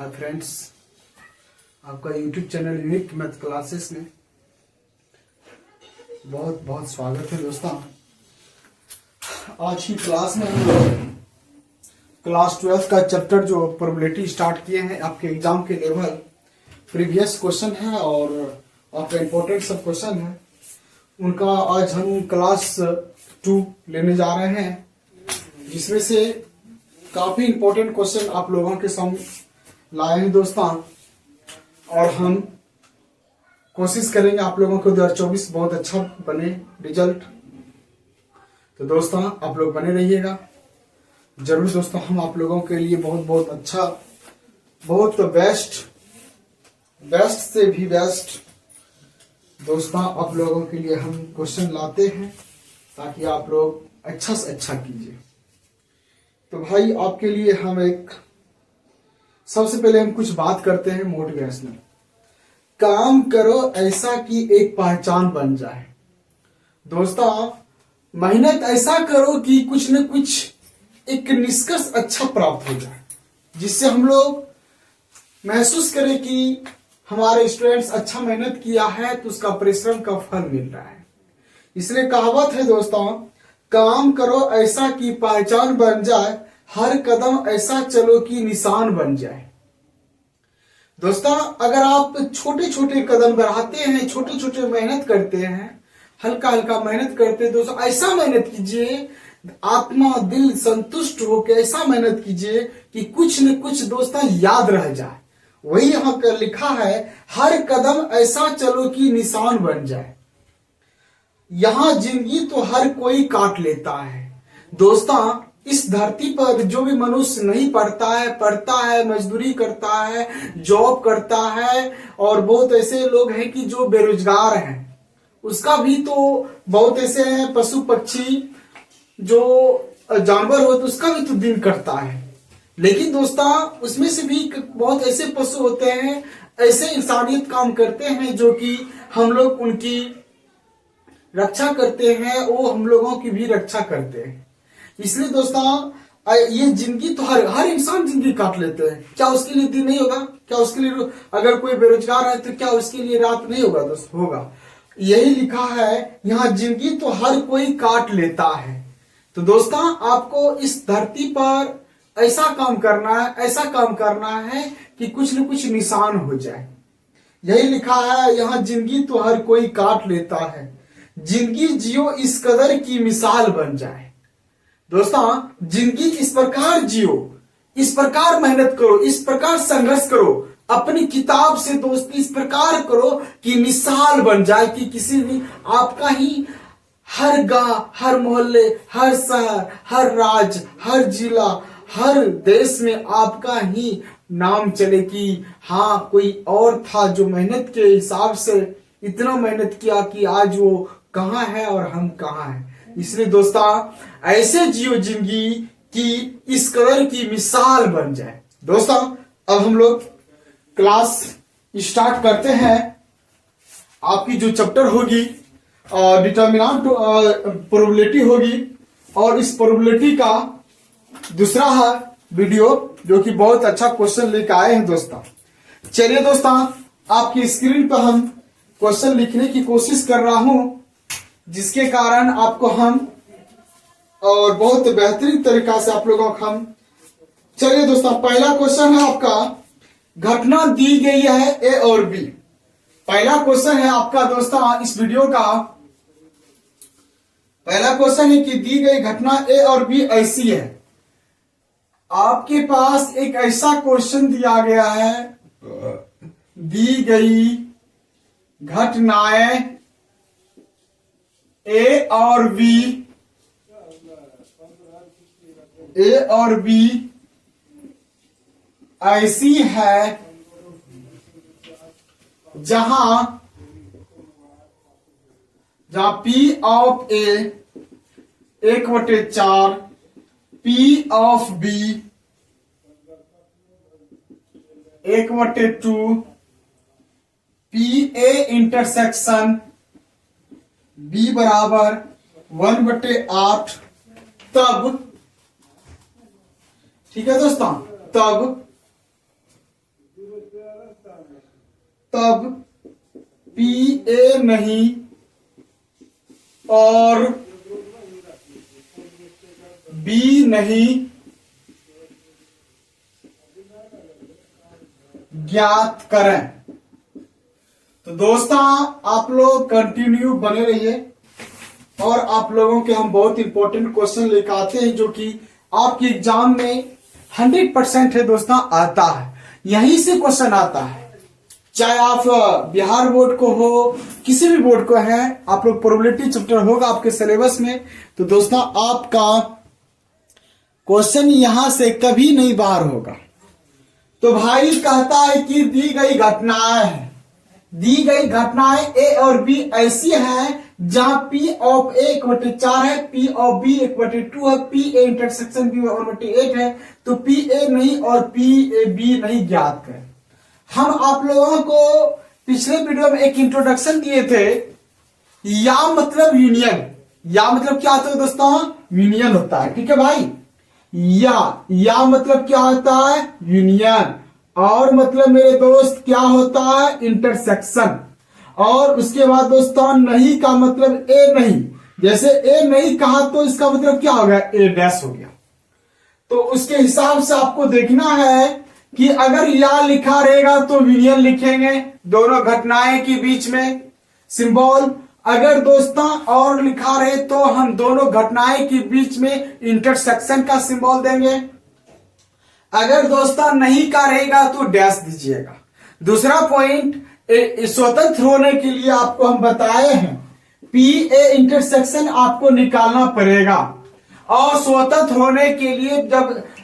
Hi friends, आपका YouTube channel unique math classes में बहुत बहुत स्वागत है दोस्तों। आज की क्लास में हम लोग क्लास 12 का चैप्टर जो प्रोबेबिलिटी स्टार्ट किए हैं। आपके एग्जाम के लेवल प्रीवियस क्वेश्चन है और आपका इम्पोर्टेंट सब क्वेश्चन है, उनका आज हम क्लास 2 लेने जा रहे हैं, जिसमें से काफी इम्पोर्टेंट क्वेश्चन आप लोगों के सामने लाए हैं दोस्तों। और हम कोशिश करेंगे आप लोगों को 2024 बहुत अच्छा बने रिजल्ट। तो दोस्तों आप लोग बने रहिएगा जरूर दोस्तों। हम आप लोगों के लिए बहुत बहुत अच्छा, बहुत बेस्ट से भी बेस्ट दोस्तों आप लोगों के लिए हम क्वेश्चन लाते हैं, ताकि आप लोग अच्छा से अच्छा कीजिए। तो भाई आपके लिए हम सबसे पहले हम कुछ बात करते हैं मोटिवेशनल। काम करो ऐसा कि एक पहचान बन जाए। दोस्तों मेहनत ऐसा करो कि कुछ न कुछ एक निष्कर्ष अच्छा प्राप्त हो जाए, जिससे हम लोग महसूस करें कि हमारे स्टूडेंट्स अच्छा मेहनत किया है तो उसका परिश्रम का फल मिल रहा है। इसलिए कहावत है दोस्तों, काम करो ऐसा कि पहचान बन जाए, हर कदम ऐसा चलो कि निशान बन जाए। दोस्तों अगर आप छोटे छोटे कदम बढ़ाते हैं, छोटे छोटे मेहनत करते हैं, हल्का हल्का मेहनत करते हैं दोस्तों, ऐसा मेहनत कीजिए आत्मा दिल संतुष्ट होकर, ऐसा मेहनत कीजिए कि कुछ न कुछ दोस्तों याद रह जाए। वही यहां पर लिखा है, हर कदम ऐसा चलो कि निशान बन जाए। यहां जिंदगी तो हर कोई काट लेता है दोस्तों। इस धरती पर जो भी मनुष्य नहीं पढ़ता है, मजदूरी करता है, जॉब करता है, और बहुत ऐसे लोग हैं कि जो बेरोजगार हैं, उसका भी तो बहुत ऐसे हैं, पशु पक्षी जो जानवर हो तो उसका भी तो दिन कटता है। लेकिन दोस्तों उसमें से भी बहुत ऐसे पशु होते हैं, ऐसे इंसानियत काम करते हैं जो कि हम लोग उनकी रक्षा करते हैं, वो हम लोगों की भी रक्षा करते हैं। इसलिए दोस्तों ये जिंदगी तो हर इंसान जिंदगी काट लेते हैं। क्या उसके लिए दिन नहीं होगा? क्या उसके लिए अगर कोई बेरोजगार है तो क्या उसके लिए रात नहीं होगा? दोस्त होगा। यही लिखा है यहाँ, जिंदगी तो हर कोई काट लेता है। तो दोस्तों आपको इस धरती पर ऐसा काम करना है कि कुछ न कुछ निशान हो जाए। यही लिखा है यहाँ, जिंदगी तो हर कोई काट लेता है, जिंदगी जियो इस कदर की मिसाल बन जाए। दोस्तों जिंदगी इस प्रकार जियो, इस प्रकार मेहनत करो, इस प्रकार संघर्ष करो, अपनी किताब से दोस्ती इस प्रकार करो कि मिसाल बन जाए, कि किसी भी आपका ही हर गांव, हर मोहल्ले, हर शहर, हर राज्य, हर जिला, हर देश में आपका ही नाम चले कि हाँ कोई और था जो मेहनत के हिसाब से इतना मेहनत किया कि आज वो कहाँ है और हम कहाँ हैं। इसलिए दोस्तों ऐसे जियो जिंदगी की इस कदर की मिसाल बन जाए। दोस्तों अब हम लोग क्लास स्टार्ट करते हैं। आपकी जो चैप्टर होगी डिटर्मिनेंट प्रोबेबिलिटी होगी, और इस प्रोबेबिलिटी का दूसरा है वीडियो जो कि बहुत अच्छा क्वेश्चन लेकर आए हैं दोस्तों। चलिए दोस्तों आपकी स्क्रीन पर हम क्वेश्चन लिखने की कोशिश कर रहा हूं, जिसके कारण आपको हम और बहुत बेहतरीन तरीका से आप लोगों को हम। चलिए दोस्तों पहला क्वेश्चन है आपका, घटना दी गई है ए और बी। पहला क्वेश्चन है आपका दोस्तों इस वीडियो का पहला क्वेश्चन है कि दी गई घटना ए और बी ऐसी है। आपके पास एक ऐसा क्वेश्चन दिया गया है, दी गई घटनाएं ए और बी ऐसी है जहां P of A 1/4, P of B 1/2, PA intersection B बराबर 1/8, तब ठीक है दोस्तों, तब तब पी ए नहीं और बी नहीं ज्ञात करें। तो दोस्तों आप लोग कंटिन्यू बने रहिए और आप लोगों के हम बहुत इंपॉर्टेंट क्वेश्चन लेकर आते हैं जो कि आपके एग्जाम में 100% है दोस्तों आता है, यहीं से क्वेश्चन आता है। चाहे आप बिहार बोर्ड को हो किसी भी बोर्ड को है, आप लोग प्रोबेबिलिटी चैप्टर होगा आपके सिलेबस में, तो दोस्तों आपका क्वेश्चन यहां से कभी नहीं बाहर होगा। तो भाई कहता है कि दी गई घटनाएं ए और बी ऐसी हैं जहां P ऑफ A 1/4 है, P ऑफ B 1/2 है, P A इंटरसेक्शन B 1/8 है, तो P A नहीं और P A B नहीं ज्ञात करें। हम आप लोगों को पिछले वीडियो में एक इंट्रोडक्शन दिए थे, या मतलब यूनियन, या मतलब क्या होता है दोस्तों, यूनियन होता है, ठीक है भाई। या मतलब क्या होता है, यूनियन, और मतलब मेरे दोस्त क्या होता है, इंटरसेक्शन। और उसके बाद दोस्तों नहीं का मतलब ए नहीं, जैसे ए नहीं कहा तो इसका मतलब क्या हो गया, ए डैश हो गया। तो उसके हिसाब से आपको देखना है कि अगर या लिखा रहेगा तो यूनियन लिखेंगे दोनों घटनाएं के बीच में सिंबल। अगर दोस्तों और लिखा रहे तो हम दोनों घटनाएं के बीच में इंटरसेक्शन का सिंबल देंगे। अगर दोस्तों नहीं का रहेगा तो डैश दीजिएगा। दूसरा पॉइंट, स्वतंत्र होने के लिए आपको हम बताए हैं पी ए इंटरसेक्शन आपको निकालना पड़ेगा। और स्वतंत्र होने के लिए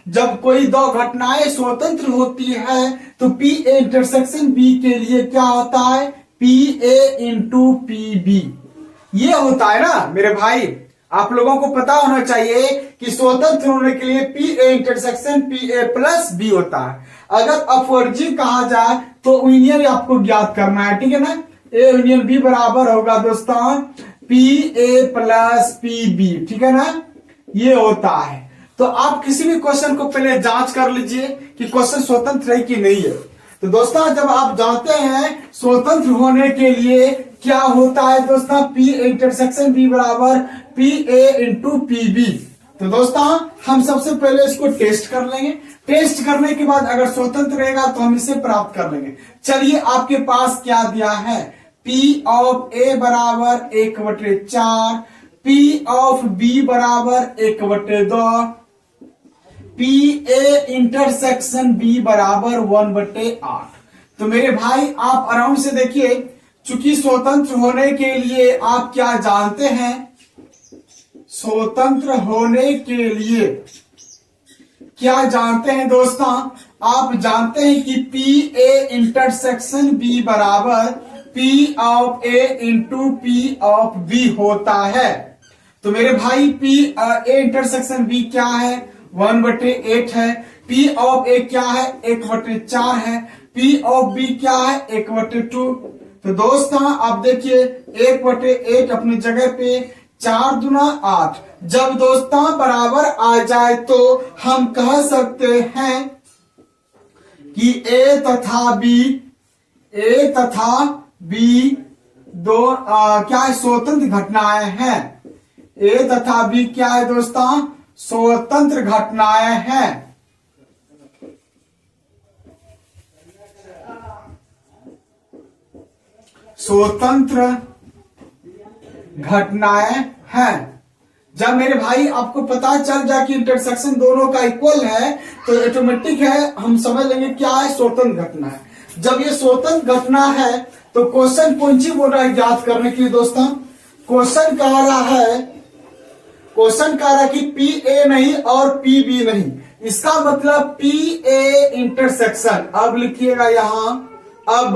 जब कोई दो घटनाएं स्वतंत्र होती है तो पी ए इंटरसेक्शन बी के लिए क्या होता है, P A into P B, ये होता है ना मेरे भाई। आप लोगों को पता होना चाहिए कि स्वतंत्र होने के लिए P A intersection P A plus B होता है। अगर अपवर्जी कहा जाए तो यूनियन आपको ज्ञात करना है, ठीक है ना। ए यूनियन बी बराबर होगा दोस्तों P A plus P B, ठीक है ना, ये होता है। तो आप किसी भी क्वेश्चन को पहले जांच कर लीजिए कि क्वेश्चन स्वतंत्र है कि नहीं है। तो दोस्तों जब आप जानते हैं स्वतंत्र होने के लिए क्या होता है दोस्तों, पी इंटरसेक्शन बी बराबर P A into P B. तो दोस्तों हम सबसे पहले इसको टेस्ट कर लेंगे, टेस्ट करने के बाद अगर स्वतंत्र रहेगा तो हम इसे प्राप्त कर लेंगे। चलिए आपके पास क्या दिया है, पी ऑफ ए बराबर 1/4, पी ऑफ बी बराबर 1/2, पी ए इंटरसेक्शन बी बराबर 1/8। तो मेरे भाई आप आराम से देखिए, चूंकि स्वतंत्र होने के लिए आप क्या जानते हैं, स्वतंत्र होने के लिए क्या जानते हैं दोस्तों, आप जानते हैं कि पी ए इंटरसेक्शन बी बराबर P of A into P of B होता है। तो मेरे भाई पी ए इंटरसेक्शन बी क्या है, 1/8 है, पी ऑफ ए क्या है, 1/4 है, पी ऑफ बी क्या है, 1/2। तो दोस्तों आप देखिए 1/8 अपनी जगह पे, 4 दूना 8, जब दोस्तों बराबर आ जाए तो हम कह सकते हैं कि ए तथा बी दो क्या है, स्वतंत्र घटनाएं हैं। ए तथा बी क्या है दोस्तों, स्वतंत्र घटनाएं हैं। स्वतंत्र घटनाएं हैं। जब मेरे भाई आपको पता चल जाए कि इंटरसेक्शन दोनों का इक्वल है तो ऑटोमेटिक है, हम समझ लेंगे क्या है, स्वतंत्र घटना है। जब ये स्वतंत्र घटना है तो क्वेश्चन कौन सी बोल रहा है याद करने के लिए दोस्तों, क्वेश्चन कह रहा है कि पी ए नहीं और पी बी नहीं, इसका मतलब पी ए इंटरसेक्शन। अब लिखिएगा यहां, अब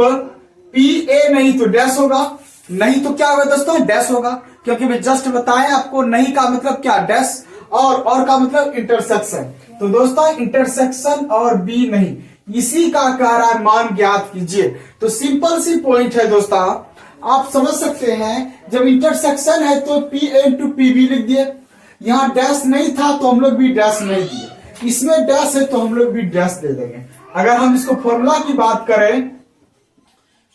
पी ए नहीं तो डैश होगा, नहीं तो क्या होगा दोस्तों, डैश होगा, क्योंकि मैं जस्ट बताएं आपको, नहीं का मतलब क्या, डैश, और का मतलब इंटरसेक्शन। तो दोस्तों इंटरसेक्शन और बी नहीं, इसी का कह रहा है मान ज्ञात कीजिए। तो सिंपल सी पॉइंट है दोस्तों, आप समझ सकते हैं, जब इंटरसेक्शन है तो P A into P B लिख दिए, यहां डैश नहीं था तो हम लोग भी डैश नहीं दिए, इसमें डैश है तो हम लोग भी डैश दे देंगे। अगर हम इसको फॉर्मूला की बात करें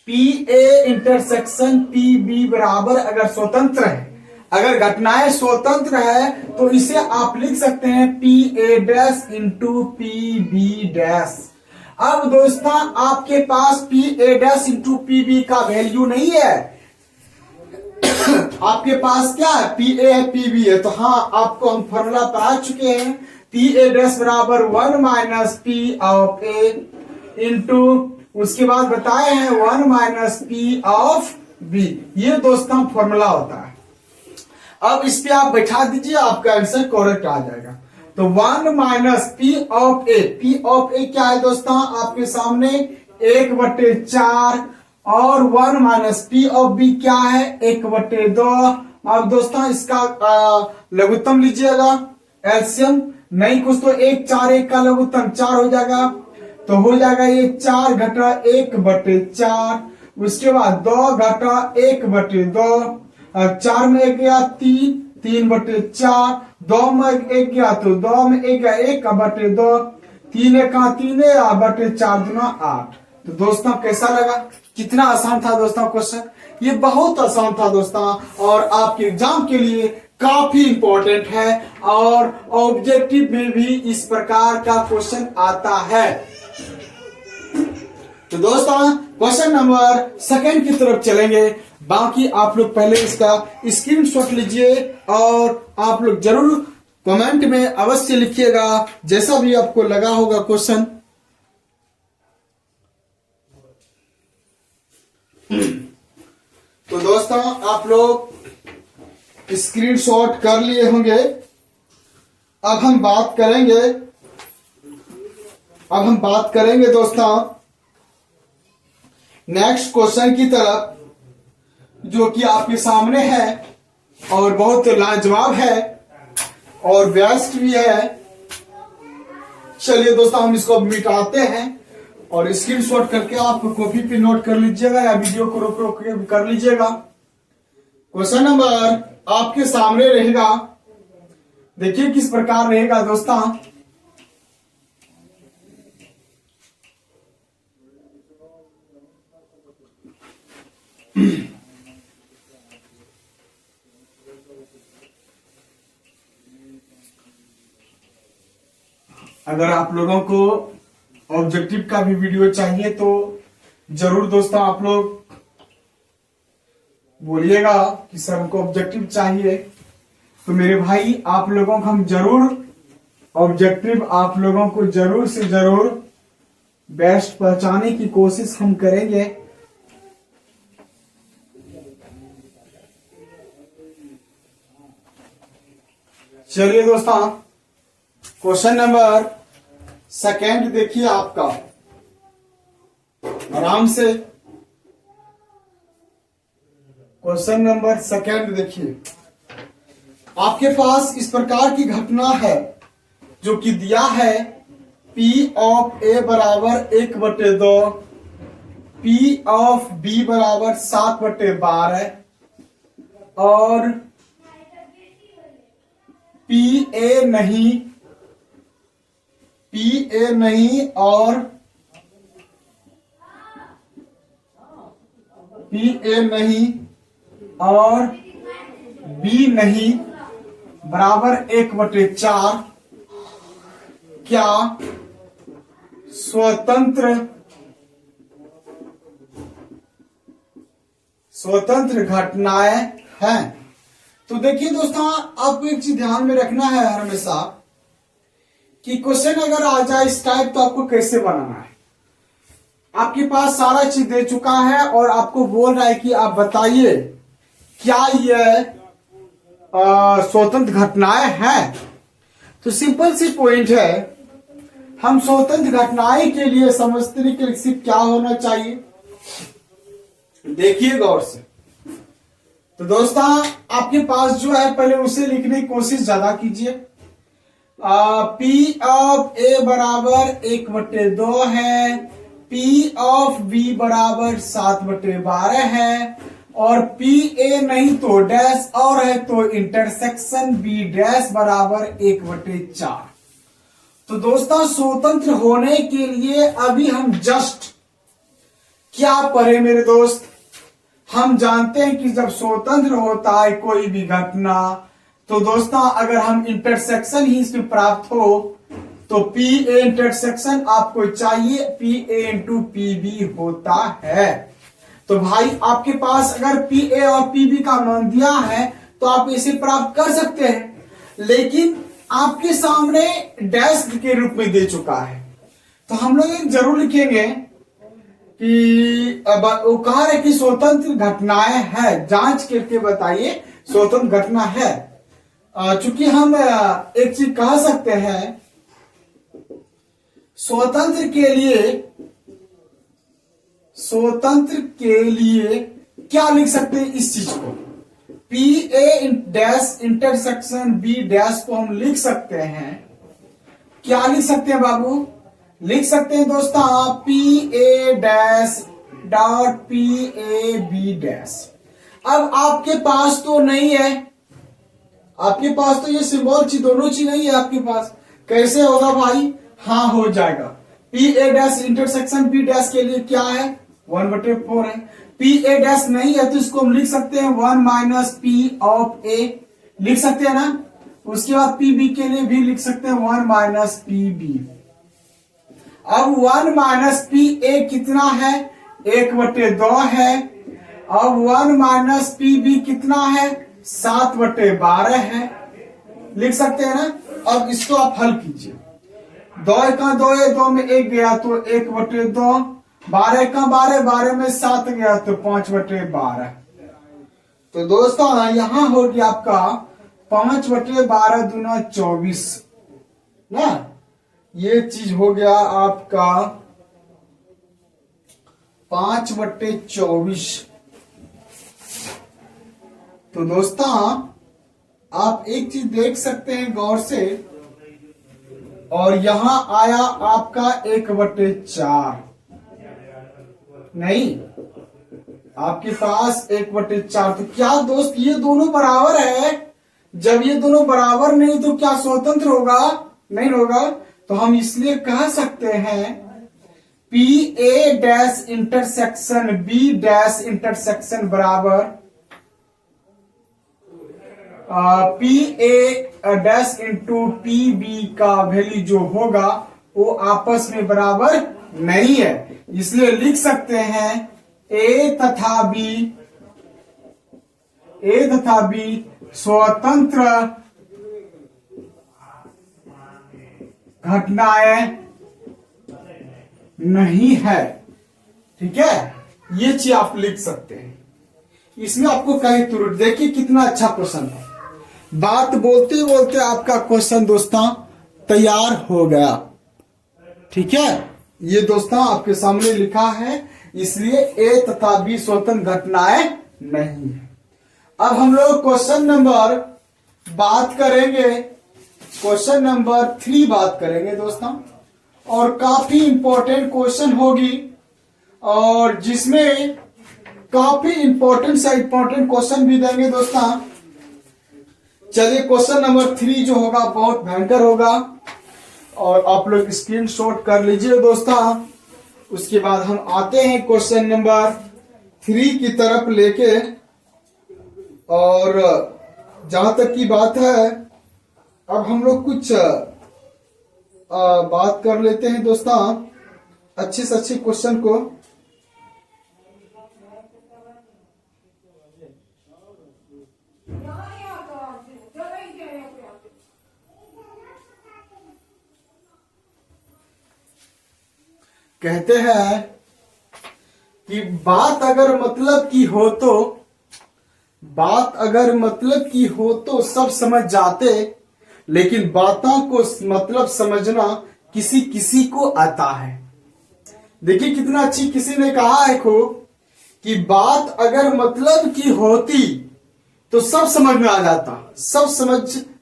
P A intersection P B बराबर अगर स्वतंत्र है, अगर घटनाएं स्वतंत्र है तो इसे आप लिख सकते हैं P A dash into P B dash. अब दोस्तों आपके पास P A dash into P B का वैल्यू नहीं है, आपके पास क्या है पी ए है पी बी है। तो हाँ, आपको हम फॉर्मूला पढ़ा चुके हैं, पी ए डैश बराबर 1 minus P of A into उसके बाद बताए हैं 1 माइनस पी ऑफ बी। ये दोस्तों फॉर्मूला होता है। अब इस पे आप बैठा दीजिए, आपका आंसर करेक्ट आ जाएगा। तो 1 minus P of A, P of A क्या है दोस्तों आपके सामने 1/4 और 1 माइनस पी ऑफ बी क्या है 1/2। अब दोस्तों इसका लघुत्तम लीजिएगा, एलसीएम नहीं कुछ तो 1 4 1 का लघुत्तम 4 हो जाएगा, तो हो जाएगा ये 4 घटा 1/4। उसके बाद 2 घटा 1/2, 4 में 1 गया 3, 3/4, 2 में 1 गया तो 2 में 1 गया 1/2, 3 1 3 4 दूना 8। तो दोस्तों कैसा लगा, कितना आसान था दोस्तों क्वेश्चन, ये बहुत आसान था दोस्तों और आपके एग्जाम के लिए काफी इंपॉर्टेंट है और ऑब्जेक्टिव में भी इस प्रकार का क्वेश्चन आता है। तो दोस्तों क्वेश्चन नंबर 2 की तरफ चलेंगे, बाकी आप लोग पहले इसका स्क्रीनशॉट लीजिए और आप लोग जरूर कमेंट में अवश्य लिखिएगा जैसा भी आपको लगा होगा क्वेश्चन। तो दोस्तों आप लोग स्क्रीनशॉट कर लिए होंगे। अब हम बात करेंगे दोस्तों नेक्स्ट क्वेश्चन की तरफ, जो कि आपके सामने है और बहुत लाजवाब है और बेस्ट भी है। चलिए दोस्तों हम इसको मिटाते हैं और स्क्रीनशॉट करके आप कॉपी पे नोट कर लीजिएगा या वीडियो को रोक रोक के कर लीजिएगा। क्वेश्चन नंबर आपके सामने रहेगा, देखिए किस प्रकार रहेगा दोस्तों। अगर आप लोगों को ऑब्जेक्टिव का भी वीडियो चाहिए तो जरूर दोस्तों आप लोग बोलिएगा कि सर हमको ऑब्जेक्टिव चाहिए, तो मेरे भाई आप लोगों को हम जरूर ऑब्जेक्टिव आप लोगों को जरूर से जरूर बेस्ट पहुंचाने की कोशिश हम करेंगे। चलिए दोस्तों क्वेश्चन नंबर 2 देखिए आपका आराम से। क्वेश्चन नंबर 2 देखिए, आपके पास इस प्रकार की घटना है जो कि दिया है P ऑफ A बराबर 1/2, P ऑफ B बराबर 7/12 और PA नहीं और B नहीं बराबर 1/4। क्या स्वतंत्र घटनाएं हैं? तो देखिए दोस्तों आपको एक चीज ध्यान में रखना है हमेशा कि क्वेश्चन अगर आ जाए इस टाइप तो आपको कैसे बनाना है। आपके पास सारा चीज दे चुका है और आपको बोल रहा है कि आप बताइए क्या ये स्वतंत्र घटनाएं हैं। तो सिंपल सी पॉइंट है, हम स्वतंत्र घटनाएं के लिए समझते कि रिसीव क्या होना चाहिए, देखिए गौर से। तो दोस्तों आपके पास जो है पहले उसे लिखने की कोशिश ज्यादा कीजिए। P ऑफ A बराबर 1/2 है, P ऑफ B बराबर 7/12 है और PA नहीं तो डैश और है तो इंटरसेक्शन B डैश बराबर 1/4। तो दोस्तों स्वतंत्र होने के लिए अभी हम जस्ट क्या पढ़े मेरे दोस्त? हम जानते हैं कि जब स्वतंत्र होता है कोई भी घटना, तो दोस्तों अगर हम इंटरसेक्शन ही इसमें प्राप्त हो तो पी ए इंटरसेक्शन आपको चाहिए, P A into P B होता है। तो भाई आपके पास अगर पी ए और पी बी का मान दिया है तो आप इसे प्राप्त कर सकते हैं, लेकिन आपके सामने डैश के रूप में दे चुका है। तो हम लोग जरूर लिखेंगे कि वो कह रहे कि स्वतंत्र घटनाएं है, जांच करके बताइए स्वतंत्र घटना है। चूंकि हम एक चीज कह सकते हैं, स्वतंत्र के लिए क्या लिख सकते हैं इस चीज को, P A dash intersection B dash को हम लिख सकते हैं, क्या लिख सकते हैं बाबू? लिख सकते हैं दोस्तों P A dash dot P A B dash. अब आपके पास तो नहीं है, आपके पास तो ये सिंबल चीज दोनों चीज नहीं है आपके पास, कैसे होगा भाई? हाँ हो जाएगा। P A dash intersection B dash के लिए क्या है? 1/4 है। पी ए डैश नहीं है तो इसको हम लिख सकते हैं 1 माइनस पी ऑफ ए, लिख सकते हैं ना। उसके बाद पी बी के लिए भी लिख सकते हैं 1 माइनस पी बी। अब 1 माइनस पी ए कितना है? 1/2 है। अब 1 माइनस पी बी कितना है? 7/12 है, लिख सकते हैं ना। अब इसको आप हल कीजिए, 2 का 2 है, 2 में 1 गया तो 1/2, 12 का 12, 12 में 7 गया तो 5/12। तो दोस्तों यहां हो गया आपका 5/12 दूना 24 ना, ये चीज हो गया आपका 5/24। तो दोस्तों आप एक चीज देख सकते हैं गौर से, और यहां आया आपका 1/4, नहीं आपके पास 1/4। तो क्या दोस्त ये दोनों बराबर है? जब ये दोनों बराबर नहीं तो क्या स्वतंत्र होगा? नहीं होगा। तो हम इसलिए कह सकते हैं P A dash intersection B dash intersection बराबर P A dash into P B का वैल्यू जो होगा वो आपस में बराबर नहीं है, इसलिए लिख सकते हैं ए तथा बी स्वतंत्र घटनाएं नहीं है। ठीक है, ये चीज आप लिख सकते हैं। इसमें आपको कहीं त्रुटि, देखिए कितना अच्छा क्वेश्चन है। बात बोलते बोलते आपका क्वेश्चन दोस्तों तैयार हो गया। ठीक है, ये दोस्तों आपके सामने लिखा है, इसलिए ए तथा बी स्वतंत्र घटनाएं नहीं है। अब हम लोग क्वेश्चन नंबर बात करेंगे, क्वेश्चन नंबर 3 बात करेंगे दोस्तों, और काफी इंपॉर्टेंट क्वेश्चन होगी, और जिसमें काफी इंपॉर्टेंट क्वेश्चन भी देंगे दोस्तों। चलिए क्वेश्चन नंबर 3 जो होगा बहुत भयंकर होगा, और आप लोग स्क्रीनशॉट कर लीजिए दोस्तों। उसके बाद हम आते हैं क्वेश्चन नंबर 3 की तरफ लेके, और जहां तक की बात है अब हम लोग कुछ बात कर लेते हैं दोस्तों अच्छे से अच्छे क्वेश्चन को। कहते हैं कि बात अगर मतलब की हो तो सब समझ जाते, लेकिन बातों को मतलब समझना किसी किसी को आता है। देखिए कितना अच्छी किसी ने कहा है खूब कि बात अगर मतलब की होती तो सब समझ में आ जाता, सब समझ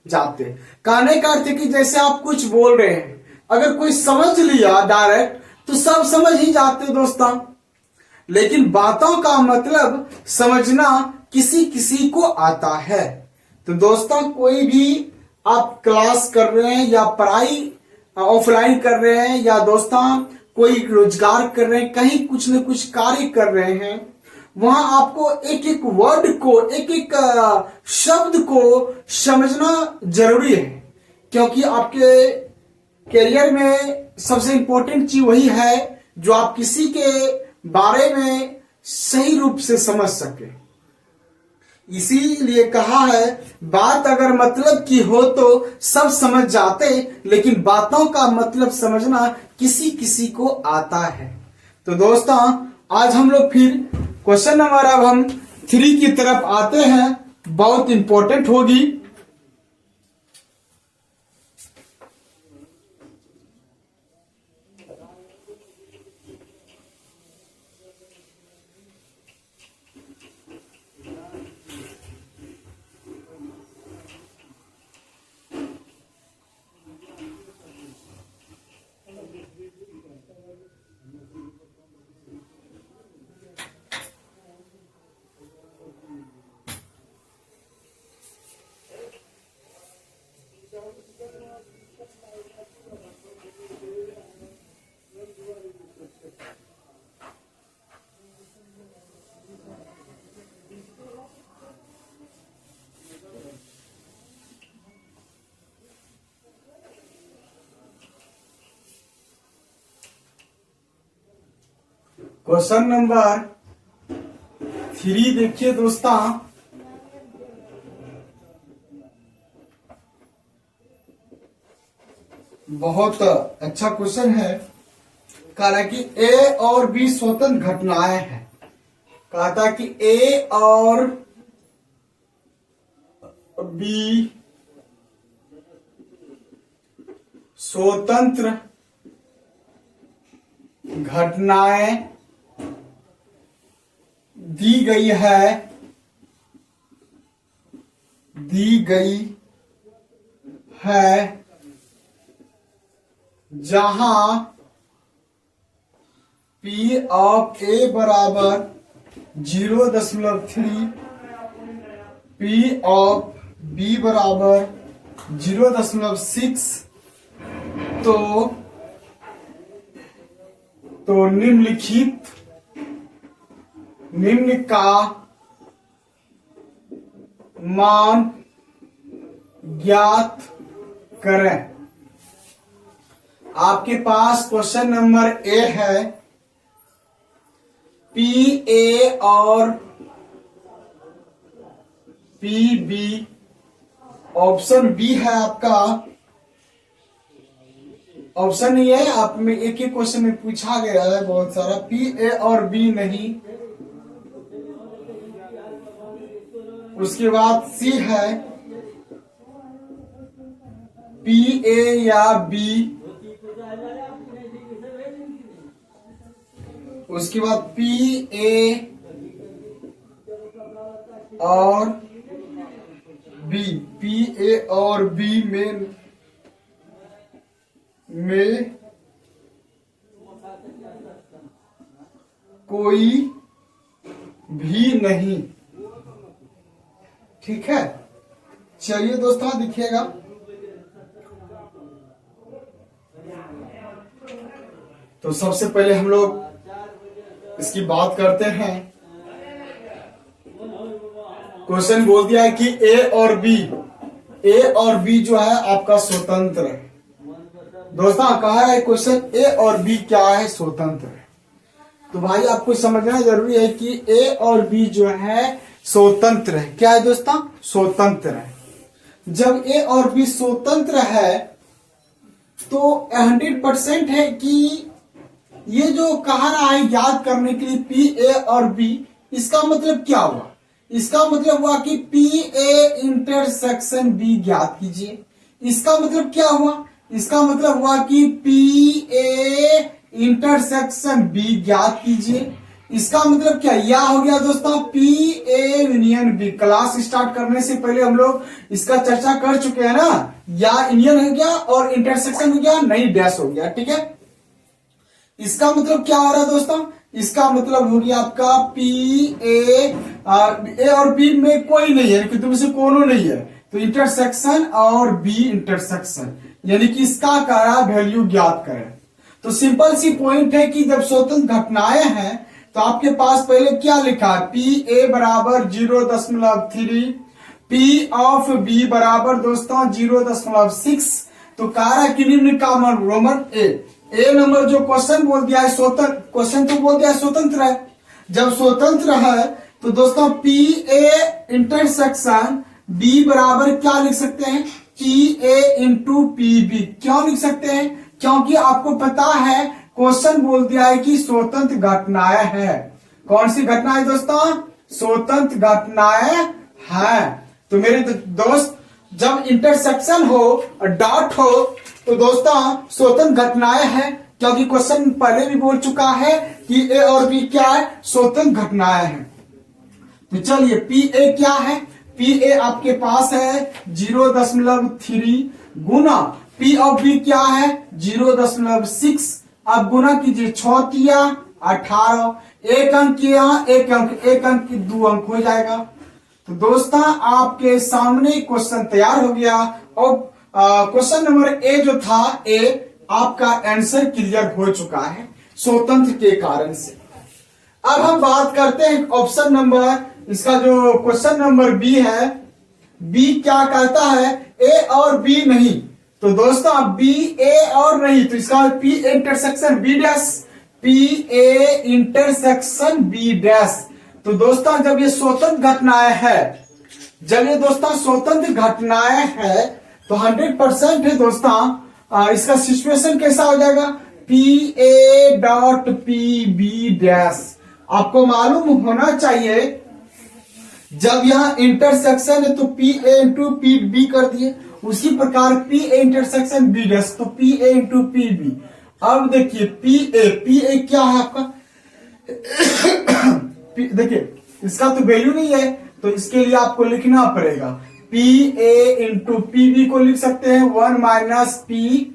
जाते। कहने का अर्थ है कि जैसे आप कुछ बोल रहे हैं, अगर कोई समझ लिया डायरेक्ट तो सब समझ ही जाते दोस्तों। लेकिन बातों का मतलब समझना किसी किसी को आता है। तो दोस्तों कोई भी आप क्लास कर रहे हैं या पढ़ाई ऑफलाइन कर रहे हैं, या दोस्तों कोई रोजगार कर रहे हैं, कहीं कुछ न कुछ कार्य कर रहे हैं, वहां आपको एक एक वर्ड को, एक एक शब्द को समझना जरूरी है, क्योंकि आपके करियर में सबसे इंपॉर्टेंट चीज वही है जो आप किसी के बारे में सही रूप से समझ सके। इसीलिए कहा है, बात अगर मतलब की हो तो सब समझ जाते, लेकिन बातों का मतलब समझना किसी किसी को आता है। तो दोस्तों, आज हम लोग फिर क्वेश्चन नंबर अब हम 3 की तरफ आते हैं, बहुत इंपॉर्टेंट होगी। क्वेश्चन नंबर 3 देखिए दोस्तों, बहुत अच्छा क्वेश्चन है। कह रहा है कि ए और बी स्वतंत्र घटनाएं हैं। कहता कि ए और बी स्वतंत्र घटनाएं दी गई है जहां P ऑफ A बराबर 0.3, P ऑफ B बराबर 0.6, तो निम्न का मान ज्ञात करें। आपके पास क्वेश्चन नंबर ए है, पी ए और पी बी। ऑप्शन बी है आपका, ऑप्शन नहीं है, आप में एक ही क्वेश्चन में पूछा गया है बहुत सारा, पी ए और बी नहीं। उसके बाद सी है, पी ए या बी। उसके बाद पी ए और बी, पी ए और बी में कोई भी नहीं। ठीक है, चलिए दोस्तों देखिएगा। तो सबसे पहले हम लोग इसकी बात करते हैं। क्वेश्चन बोल दिया है कि ए और बी जो है आपका स्वतंत्र है। दोस्तों कहा है क्वेश्चन ए और बी क्या है, स्वतंत्र है। तो भाई आपको समझना जरूरी है कि ए और बी जो है स्वतंत्र है। क्या है दोस्तों, स्वतंत्र है। जब ए और बी स्वतंत्र है तो 100% है कि ये जो कहा रहा है याद करने के लिए पी ए और बी, इसका मतलब क्या हुआ? इसका मतलब हुआ कि पी ए इंटरसेक्शन बी ज्ञात कीजिए। इसका मतलब क्या हुआ? इसका मतलब हुआ कि पी ए इंटरसेक्शन बी ज्ञात कीजिए। इसका मतलब क्या, यह हो गया दोस्तों P A union B. Class start करने से पहले हम लोग इसका चर्चा कर चुके हैं ना, या यूनियन हो गया और इंटरसेक्शन हो गया, नहीं डैश हो गया। ठीक है, इसका मतलब क्या हो रहा है दोस्तों? इसका मतलब हो गया आपका पी ए और बी में कोई नहीं है, कि तुम से कोनो नहीं है, तो इंटरसेक्शन और बी इंटरसेक्शन, यानी कि इसका करा वैल्यू ज्ञात करें। तो सिंपल सी पॉइंट है कि जब स्वतंत्र घटनाएं हैं तो आपके पास पहले क्या लिखा है, पी ए बराबर 0.3, पी ऑफ बी बराबर दोस्तों 0.6। तो कार्य की निम्न का रोमन ए नंबर जो क्वेश्चन बोल दिया है स्वतंत्र, क्वेश्चन तो बोल दिया है स्वतंत्र है। जब स्वतंत्र है तो दोस्तों पी ए इंटरसेक्शन बी बराबर क्या लिख सकते हैं, P A into P B. क्यों लिख सकते हैं, क्योंकि आपको पता है क्वेश्चन बोल दिया है कि स्वतंत्र घटनाएं हैं। कौन सी घटनाएं दोस्तों, स्वतंत्र घटनाएं हैं। तो मेरे दोस्त जब इंटरसेक्शन हो और डॉट हो तो दोस्तों स्वतंत्र घटनाएं हैं, क्योंकि क्वेश्चन पहले भी बोल चुका है कि ए और बी क्या है, स्वतंत्र घटनाएं हैं। तो चलिए पी ए क्या है, पी ए आपके पास है 0.3 गुना पी ऑफ बी क्या है 0.6। अब गुना कीजिए 6 तिया 18, एक अंक यहाँ एक अंक की 2 अंक हो जाएगा। तो दोस्तों आपके सामने क्वेश्चन तैयार हो गया और क्वेश्चन नंबर ए जो था ए आपका आंसर क्लियर हो चुका है स्वतंत्र के कारण से। अब हम बात करते हैं ऑप्शन नंबर, इसका जो क्वेश्चन नंबर बी है, बी क्या कहता है, ए और बी नहीं। तो दोस्तों बी ए और नहीं, तो इसका P intersection B dash, P A intersection B dash. तो दोस्तों जब ये स्वतंत्र घटनाएं है, जब ये दोस्तों स्वतंत्र घटनाएं है तो 100% है दोस्तों इसका सिचुएशन कैसा हो जाएगा, P A dot P B dash. आपको मालूम होना चाहिए जब यहां इंटरसेक्शन है तो P A into P B कर दिए, उसी प्रकार P A intersection B dash तो P A into P B. अब देखिए पी ए क्या है आपका देखिए इसका तो वैल्यू नहीं है, तो इसके लिए आपको लिखना पड़ेगा P A into P B को लिख सकते हैं 1 माइनस पी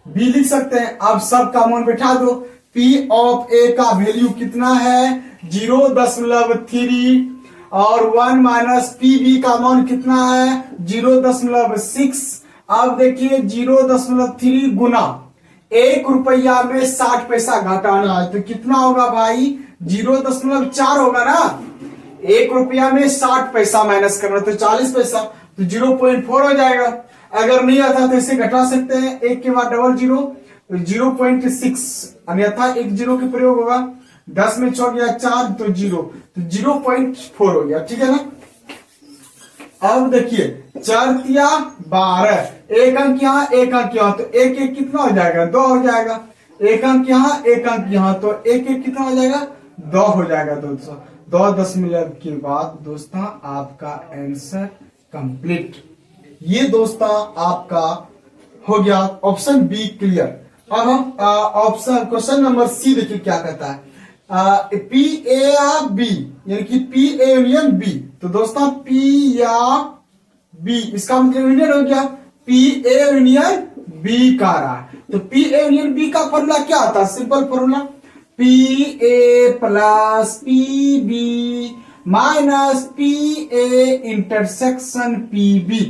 बी लिख सकते हैं। अब सब का मान बैठा दो, पी ऑफ ए का वैल्यू कितना है 0.3 और 1 माइनस पी बी का मान कितना है 0.6। अब देखिए 0.3 गुना 1 रुपया में 60 पैसा घटाना है तो कितना होगा भाई 0.4 होगा ना। 1 रुपया में 60 पैसा माइनस करना तो 40 पैसा, तो 0.4 हो जाएगा। अगर नहीं आता तो इसे घटा सकते हैं, 1 के बाद डबल 0 0.6, अन्यथा 1 0 के प्रयोग होगा। 10 में 6 गया 4 तो 0, तो 0.4 हो गया, ठीक है ना। अब देखिए 4 तिया 12, एक अंक यहाँ एक अंक यहाँ तो एक एक कितना हो जाएगा 2 हो जाएगा, एक अंक यहाँ एक अंक यहाँ तो एक एक कितना हो जाएगा 2 हो जाएगा दोस्तों। 2 दशमलव के बाद दोस्तों आपका आंसर कंप्लीट। ये दोस्तों आपका हो गया ऑप्शन बी क्लियर। अब हम ऑप्शन क्वेश्चन नंबर सी देखिए क्या कहता है, पी ए या बी यानी कि पी ए यूनियन बी। तो दोस्तों पी या बी इसका मतलब यूनियन हो गया, पी ए यूनियन बी का रहा है। तो पी ए यूनियन बी का फॉर्मूला क्या होता है, simple formula P A plus P B minus P A intersection P B.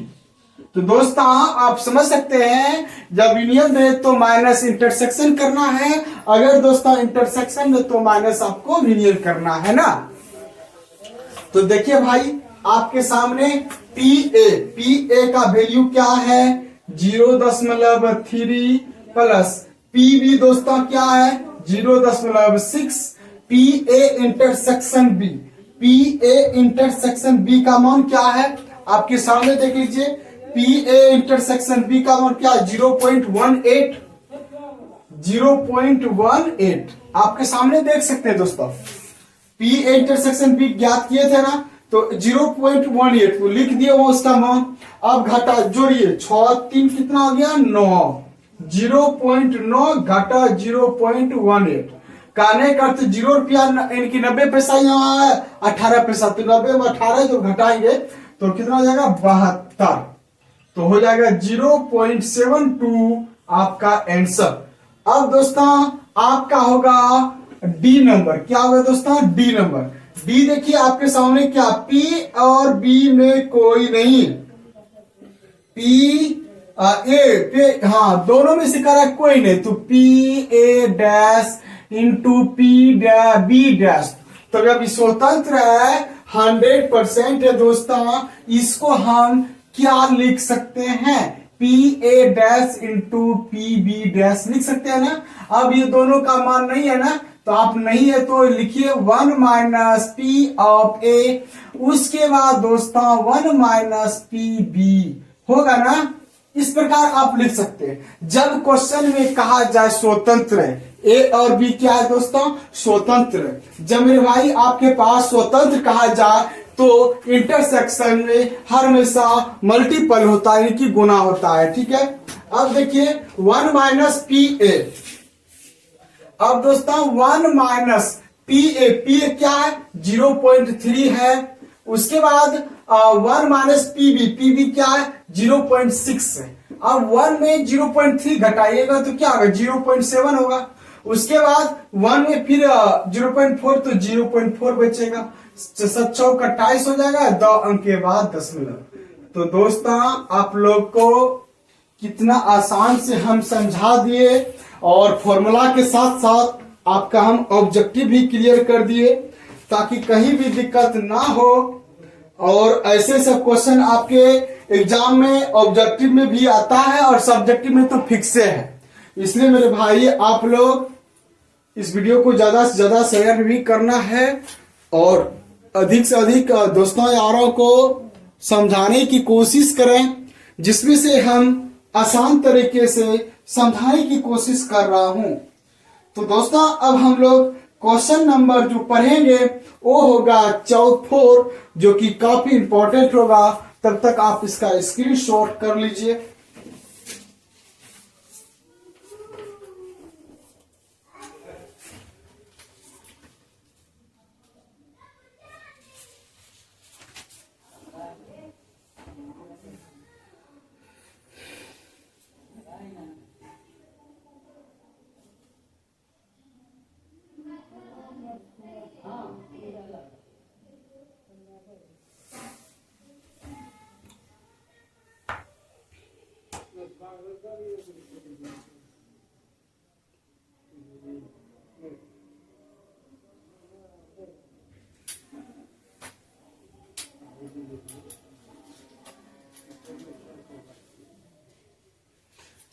तो दोस्तों आप समझ सकते हैं जब यूनियन में तो माइनस इंटरसेक्शन करना है, अगर दोस्तों इंटरसेक्शन में तो माइनस आपको यूनियन करना है ना। तो देखिए भाई आपके सामने पी ए का वैल्यू क्या है 0.3 प्लस पी बी दोस्तों क्या है 0.6, P A intersection B, P A intersection B का मान क्या है आपके सामने देख लीजिए, पी ए इंटरसेक्शन बी का मान क्या है 0.18 आपके सामने देख सकते हैं दोस्तों। पी ए इंटरसेक्शन बी ज्ञात किए थे ना, तो 0.18 तो लिख दिए वो उसका मान। अब घटा जोड़िए 6 3 कितना हो गया 9, 0.9 घटा 0.18 कहने का अर्थ 0 रुपया इनकी 90 पैसा यहाँ है 18 पैसा, तो 90 में 18 जो घटाएंगे तो कितना हो जाएगा 72, तो हो जाएगा 0.72 आपका आंसर। अब दोस्तों आपका होगा डी नंबर, क्या होगा दोस्तों डी नंबर। डी देखिए आपके सामने क्या, पी और बी में कोई नहीं, पी हाँ दोनों में से करेक्ट कोई नहीं, तो P A dash into P B dash. तो जब स्वतंत्र है 100% है दोस्तों, इसको हम क्या लिख सकते हैं, P A dash into P B dash लिख सकते हैं ना। अब ये दोनों का मान नहीं है ना, तो आप नहीं है तो लिखिए 1 माइनस पी ऑफ ए, उसके बाद दोस्तों 1 माइनस पी बी होगा ना। इस प्रकार आप लिख सकते हैं। जब क्वेश्चन में कहा जाए स्वतंत्र है, ए और बी क्या है दोस्तों, स्वतंत्र है। जब मेरे भाई आपके पास स्वतंत्र कहा जाए तो इंटरसेक्शन में हर हमेशा मल्टीपल होता है, यानी कि गुना होता है, ठीक है। अब देखिए 1 माइनस पी ए, अब दोस्तों 1 माइनस पी ए क्या है 0.3 है। उसके बाद 1 माइनस पी बी क्या है 0.6 है। अब 1 में 0.3 घटाइएगा तो क्या होगा 0.7 होगा। उसके बाद 1 में फिर 0.4 तो 0.4 बचेगा, 7 चौक 28 हो जाएगा, 2 अंक के बाद दशमलव। तो दोस्तों आप लोग को कितना आसान से हम समझा दिए और फॉर्मूला के साथ साथ आपका हम ऑब्जेक्टिव भी क्लियर कर दिए ताकि कहीं भी दिक्कत ना हो। और ऐसे सब क्वेश्चन आपके एग्जाम में ऑब्जेक्टिव में भी आता है और सब्जेक्टिव में तो फिक्स है। इसलिए मेरे भाई आप लोग इस वीडियो को ज्यादा से ज्यादा शेयर भी करना है और अधिक से अधिक दोस्तों यारों को समझाने की कोशिश करें, जिसमें से हम आसान तरीके से समझाने की कोशिश कर रहा हूं। तो दोस्तों अब हम लोग क्वेश्चन नंबर जो पढ़ेंगे वो होगा 4, जो कि काफी इंपॉर्टेंट होगा। तब तक आप इसका स्क्रीनशॉट कर लीजिए।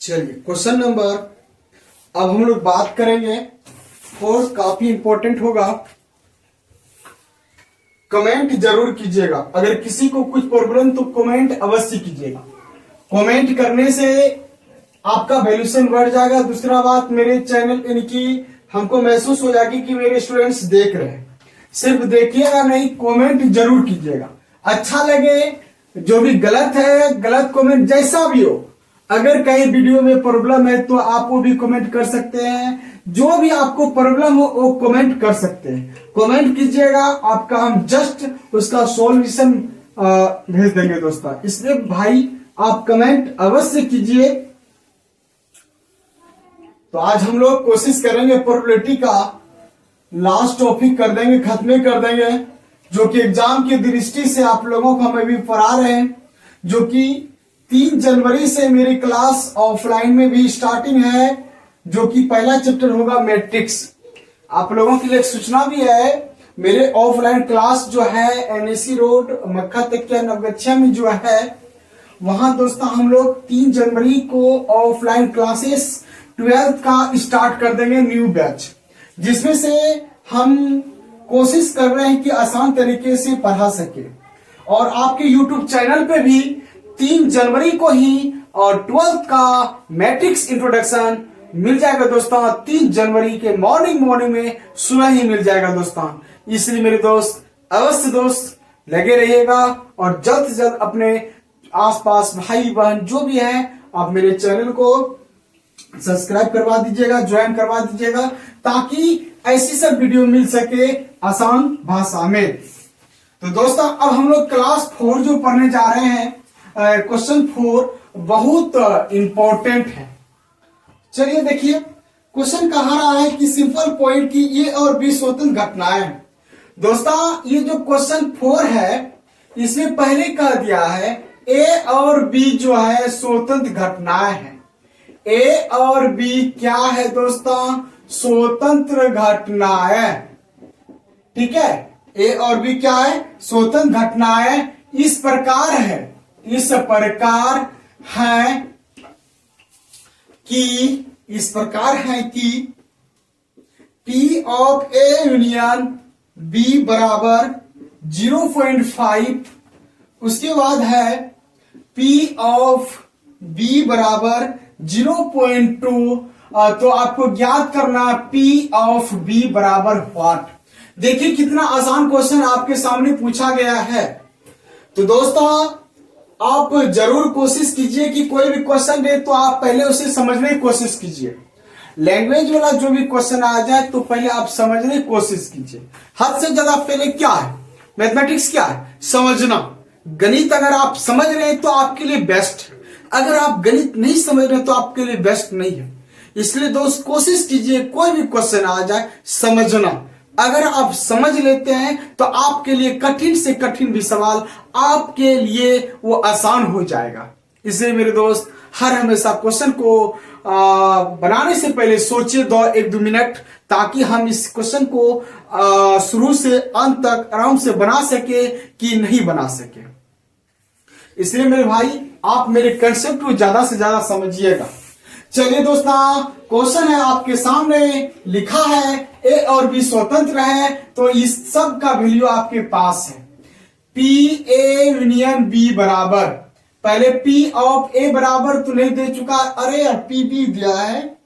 चलिए क्वेश्चन नंबर अब हम लोग बात करेंगे 4, काफी इंपॉर्टेंट होगा। कमेंट जरूर कीजिएगा, अगर किसी को कुछ प्रॉब्लम तो कमेंट अवश्य कीजिएगा। कमेंट करने से आपका वैल्यूएशन बढ़ जाएगा। दूसरा बात, मेरे चैनल यानी कि हमको महसूस हो जाएगी कि मेरे स्टूडेंट्स देख रहे हैं। सिर्फ देखिएगा नहीं, कमेंट जरूर कीजिएगा। अच्छा लगे, जो भी गलत है गलत कमेंट जैसा भी हो, अगर कहीं वीडियो में प्रॉब्लम है तो आप वो भी कमेंट कर सकते हैं। जो भी आपको प्रॉब्लम हो वो कमेंट कर सकते हैं। कमेंट कीजिएगा, आपका हम जस्ट उसका सॉल्यूशन भेज देंगे दोस्तों। इसलिए भाई आप कमेंट अवश्य कीजिए। तो आज हम लोग कोशिश करेंगे प्रोबेबिलिटी का लास्ट टॉपिक कर देंगे, खत्म कर देंगे, जो कि एग्जाम की दृष्टि से आप लोगों को हम अभी पढ़ा रहे हैं। जो कि 3 जनवरी से मेरी क्लास ऑफलाइन में भी स्टार्टिंग है, जो कि पहला चैप्टर होगा मैट्रिक्स। आप लोगों के लिए एक सूचना भी है, मेरे ऑफलाइन क्लास जो है NAC रोड मक्का तकिया नवगछिया में जो है, वहां दोस्तों हम लोग 3 जनवरी को ऑफलाइन क्लासेस 12th का स्टार्ट कर देंगे, न्यू बैच, जिसमें से हम कोशिश कर रहे हैं कि आसान तरीके से पढ़ा सके। और आपके YouTube चैनल पे भी 3 जनवरी को ही और 12th का मैट्रिक्स इंट्रोडक्शन मिल जाएगा दोस्तों। 3 जनवरी के मॉर्निंग में सुबह ही मिल जाएगा दोस्तों। इसलिए मेरे दोस्त अवश्य दोस्त लगे रहिएगा और जल्द से जल्द अपने आसपास भाई बहन जो भी है आप मेरे चैनल को सब्सक्राइब करवा दीजिएगा, ज्वाइन करवा दीजिएगा, ताकि ऐसी सब वीडियो मिल सके आसान भाषा में। तो दोस्तों अब हम लोग क्लास 4 जो पढ़ने जा रहे हैं, क्वेश्चन 4 बहुत इंपॉर्टेंट है। चलिए देखिए, क्वेश्चन कहा रहा है कि सिंपल पॉइंट की ए और बी स्वतंत्र घटनाएं। दोस्तों ये जो क्वेश्चन 4 है, इसमें पहले कह दिया है ए और बी जो है स्वतंत्र घटनाएं हैं। ए और बी क्या है दोस्तों? स्वतंत्र घटनाएं। ठीक है, ए और बी क्या है? स्वतंत्र घटनाएं। इस प्रकार है कि P of A union B बराबर 0.5, उसके बाद है P ऑफ B बराबर 0.2। तो आपको ज्ञात करना P ऑफ B बराबर व्हाट। देखिए कितना आसान क्वेश्चन आपके सामने पूछा गया है। तो दोस्तों आप जरूर कोशिश कीजिए कि कोई भी क्वेश्चन दे तो आप पहले उसे समझने की कोशिश कीजिए। लैंग्वेज वाला जो भी क्वेश्चन आ जाए तो पहले आप समझने की कोशिश कीजिए। हद से ज्यादा पहले क्या है? मैथमेटिक्स क्या है? समझना। गणित अगर आप समझ रहे हैं तो आपके लिए बेस्ट है, अगर आप गणित नहीं समझ रहे तो आपके लिए बेस्ट नहीं है। इसलिए दोस्त कोशिश कीजिए कोई भी क्वेश्चन आ जाए समझना। अगर आप समझ लेते हैं तो आपके लिए कठिन से कठिन भी सवाल आपके लिए वो आसान हो जाएगा। इसलिए मेरे दोस्त हर हमेशा क्वेश्चन को बनाने से पहले सोचिए 1-2 मिनट, ताकि हम इस क्वेश्चन को शुरू से अंत तक आराम से बना सके कि नहीं बना सके। इसलिए मेरे भाई आप मेरे कंसेप्ट को ज्यादा से ज्यादा समझिएगा। चलिए दोस्तों क्वेश्चन है आपके सामने, लिखा है ए और बी स्वतंत्र है, तो इस सब का वैल्यू आपके पास है। पी ए यूनियन बी बराबर, पहले पी ऑफ ए बराबर तो नहीं दे चुका, अरे यार पी बी दिया है,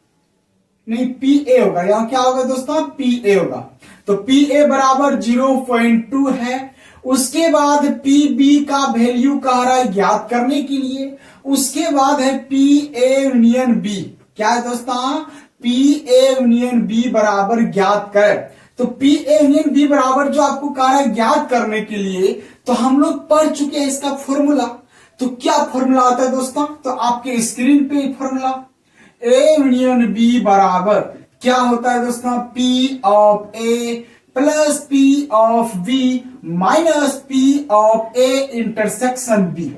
नहीं पी ए होगा, यहां क्या होगा दोस्तों? पी ए होगा। तो पी ए बराबर 0.2 है। उसके बाद पी बी का वैल्यू कह रहा है ज्ञात करने के लिए। उसके बाद है पी ए यूनियन बी, क्या है दोस्तों? पी ए यूनियन बी बराबर ज्ञात कर। तो पी ए यूनियन बी बराबर जो आपको कह रहा है ज्ञात करने के लिए, तो हम लोग पढ़ चुके हैं इसका फॉर्मूला। तो क्या फॉर्मूला आता है दोस्तों? तो आपके स्क्रीन पे फॉर्मूला, ए यूनियन बी बराबर क्या होता है दोस्तों? P of A plus P of B minus P of A intersection B.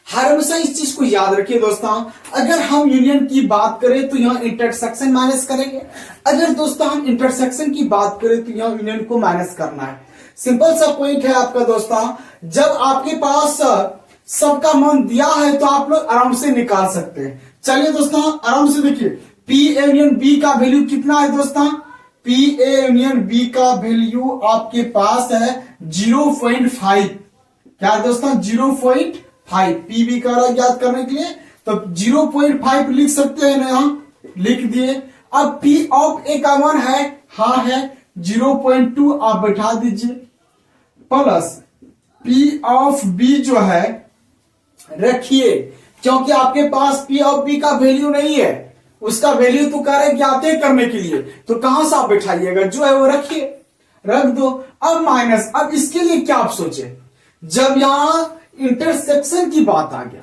हर हमेशा इस चीज को याद रखिए दोस्तों, अगर हम यूनियन की बात करें तो यहां इंटरसेक्शन माइनस करेंगे, अगर दोस्तों हम इंटरसेक्शन की बात करें तो यहां यूनियन को माइनस करना है। सिंपल सा पॉइंट है आपका दोस्तों। जब आपके पास सबका मान दिया है तो आप लोग आराम से निकाल सकते हैं। चलिए दोस्तों आराम से देखिए, पी ए यूनियन बी का वैल्यू कितना है दोस्तों? पी ए यूनियन बी का वैल्यू आपके पास है 0.5। क्या है दोस्तों? 0.5। पी बी का ज्ञात करने के लिए तो 0.5 लिख सकते हैं ना, यहां लिख दिए। अब पी ऑफ ए का मान है, हाँ है 0.2, आप बैठा दीजिए, प्लस पी ऑफ बी जो है रखिए, क्योंकि आपके पास पी ऑफ बी का वैल्यू नहीं है, उसका वैल्यू तो कह रहे ज्ञात करने के लिए, तो कहां से आप बैठाइएगा? जो है वो रखिए, रख दो। अब माइनस, अब इसके लिए क्या आप सोचे? जब यहां इंटरसेक्शन की बात आ गया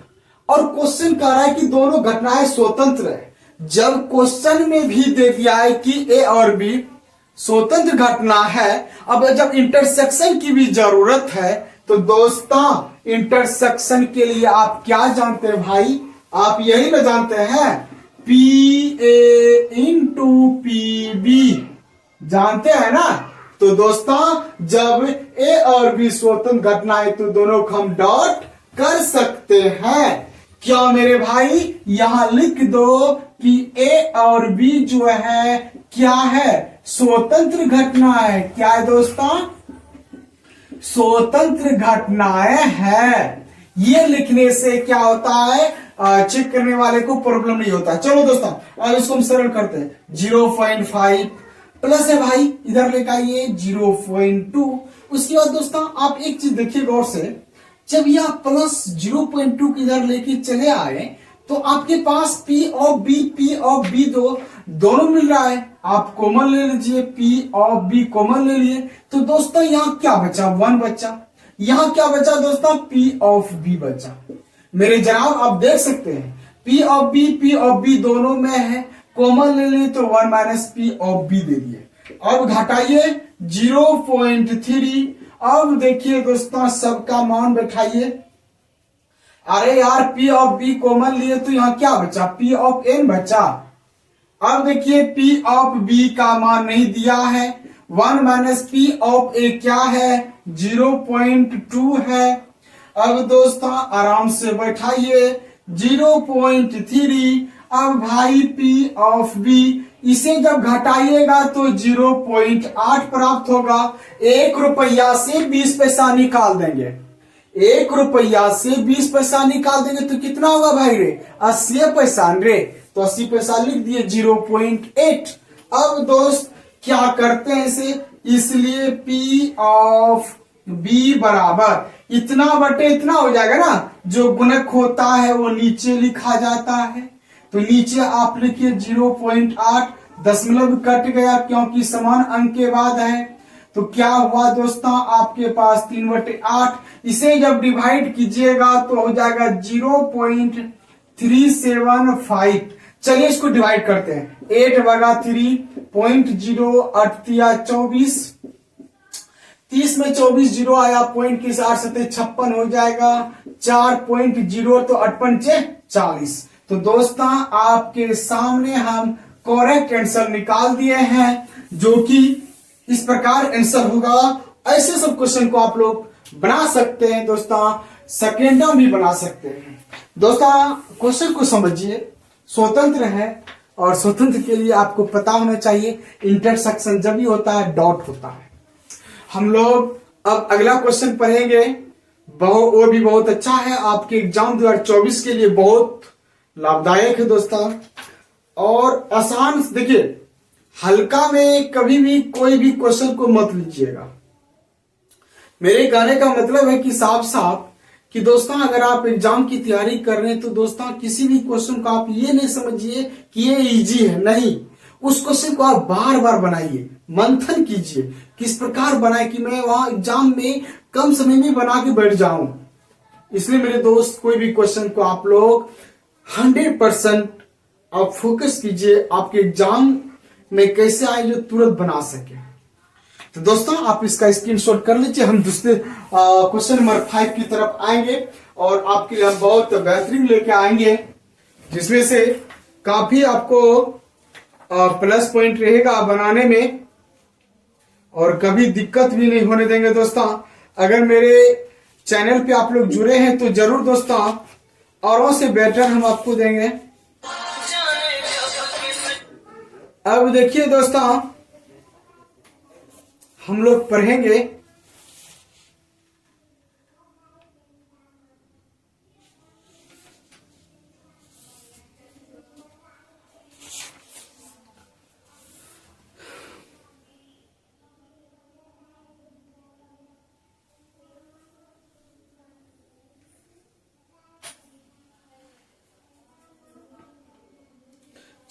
और क्वेश्चन कह रहा है कि दोनों घटनाएं स्वतंत्र है, जब क्वेश्चन में भी दे दिया है कि ए और बी स्वतंत्र घटना है, अब जब इंटरसेक्शन की भी जरूरत है, तो दोस्तों इंटरसेक्शन के लिए आप क्या जानते हैं भाई? आप यही ना जानते हैं, P A into P B, जानते हैं ना? तो दोस्तों जब ए और बी स्वतंत्र घटनाएं तो दोनों को हम डॉट कर सकते हैं। क्या मेरे भाई? यहां लिख दो कि ए और बी जो है क्या है? स्वतंत्र घटना है। क्या है दोस्तों? स्वतंत्र घटनाएं है। ये लिखने से क्या होता है? चेक करने वाले को प्रॉब्लम नहीं होता। चलो दोस्तों अब इसको हम सरल करते हैं। 0.5 प्लस है भाई, इधर लेकर आइए 0.2। उसके बाद दोस्तों आप एक चीज देखिए गौर से, जब यह प्लस 0.2 इधर लेके चले आए तो आपके पास P ऑफ B दोनों मिल रहा है। आप कॉमन ले लीजिए, P ऑफ B कॉमन ले लिए, तो दोस्तों यहां क्या बचा? 1 बचा। यहां क्या बचा दोस्तों? P ऑफ B बचा। मेरे जनाब आप देख सकते हैं P ऑफ B दोनों में है, कॉमन ले लिए तो 1 माइनस P ऑफ B दे दिए। अब घटाइए 0.3। अब देखिए दोस्तों सबका मान बैठाइए, अरे यार P ऑफ B कॉमन लिए तो यहाँ क्या बचा, P ऑफ N बचा। अब देखिए P ऑफ B का मान नहीं दिया है, 1 माइनस P ऑफ A क्या है, 0.2 है। अब दोस्तों आराम से बैठाइए, 0.3। अब भाई P ऑफ B, इसे जब घटाइएगा तो 0.8 प्राप्त होगा। 1 रुपया से 20 पैसा निकाल देंगे, 1 रुपया से 20 पैसा निकाल देंगे तो कितना होगा भाई रे, 80 पैसा रे, तो 80 पैसा लिख दिए, 0.8। अब दोस्त क्या करते हैं इसे, इसलिए P ऑफ B बराबर इतना बटे इतना हो जाएगा ना, जो गुणक होता है वो नीचे लिखा जाता है, तो नीचे आप लिखिए 0.8, दशमलव कट गया क्योंकि समान अंक के बाद है, तो क्या हुआ दोस्तों आपके पास 3/8। इसे जब डिवाइड कीजिएगा तो हो जाएगा 0.375। चलिए इसको डिवाइड करते हैं, 8 बगा 3, 0.08 30 में 24 जीरो आया, पॉइंट के साथ 56 हो जाएगा, 4.0 तो 8×5 = 40। तो दोस्तों आपके सामने हम करेक्ट आंसर निकाल दिए हैं, जो कि इस प्रकार आंसर होगा। ऐसे सब क्वेश्चन को आप लोग बना सकते हैं दोस्तों, सेकेंडा भी बना सकते हैं। दोस्तों क्वेश्चन को समझिए, स्वतंत्र है और स्वतंत्र के लिए आपको पता होना चाहिए इंटरसेक्शन जब भी होता है डॉट होता है। हम लोग अब अगला क्वेश्चन पढ़ेंगे, वो भी बहुत अच्छा है, आपके एग्जाम 2024 के लिए बहुत लाभदायक है दोस्तों, और आसान। देखिए हल्का में कभी भी कोई भी क्वेश्चन को मत लीजिएगा। मेरे कहने का मतलब है कि साफ साफ कि दोस्तों अगर आप एग्जाम की तैयारी कर रहे हैं तो दोस्तों किसी भी क्वेश्चन को आप ये नहीं समझिए कि ये इजी है, नहीं, उस क्वेश्चन को आप बार बार बनाइए, मंथन कीजिए किस प्रकार बनाए कि मैं वहां एग्जाम में कम समय में बना के बैठ जाऊं। इसलिए मेरे दोस्त कोई भी क्वेश्चन को आप लोग 100% आप फोकस कीजिए, आपके एग्जाम में कैसे आए जो तुरंत बना सके। तो दोस्तों आप इसका स्क्रीनशॉट कर लीजिए। हम दूसरे क्वेश्चन नंबर 5 की तरफ आएंगे और आपके लिए हम बहुत बेहतरीन लेके आएंगे, जिसमें से काफी आपको प्लस पॉइंट रहेगा बनाने में और कभी दिक्कत भी नहीं होने देंगे। दोस्तों अगर मेरे चैनल पे आप लोग जुड़े हैं तो जरूर दोस्तों औरों से बेटर हम आपको देंगे। अब देखिए दोस्तों हम लोग पढ़ेंगे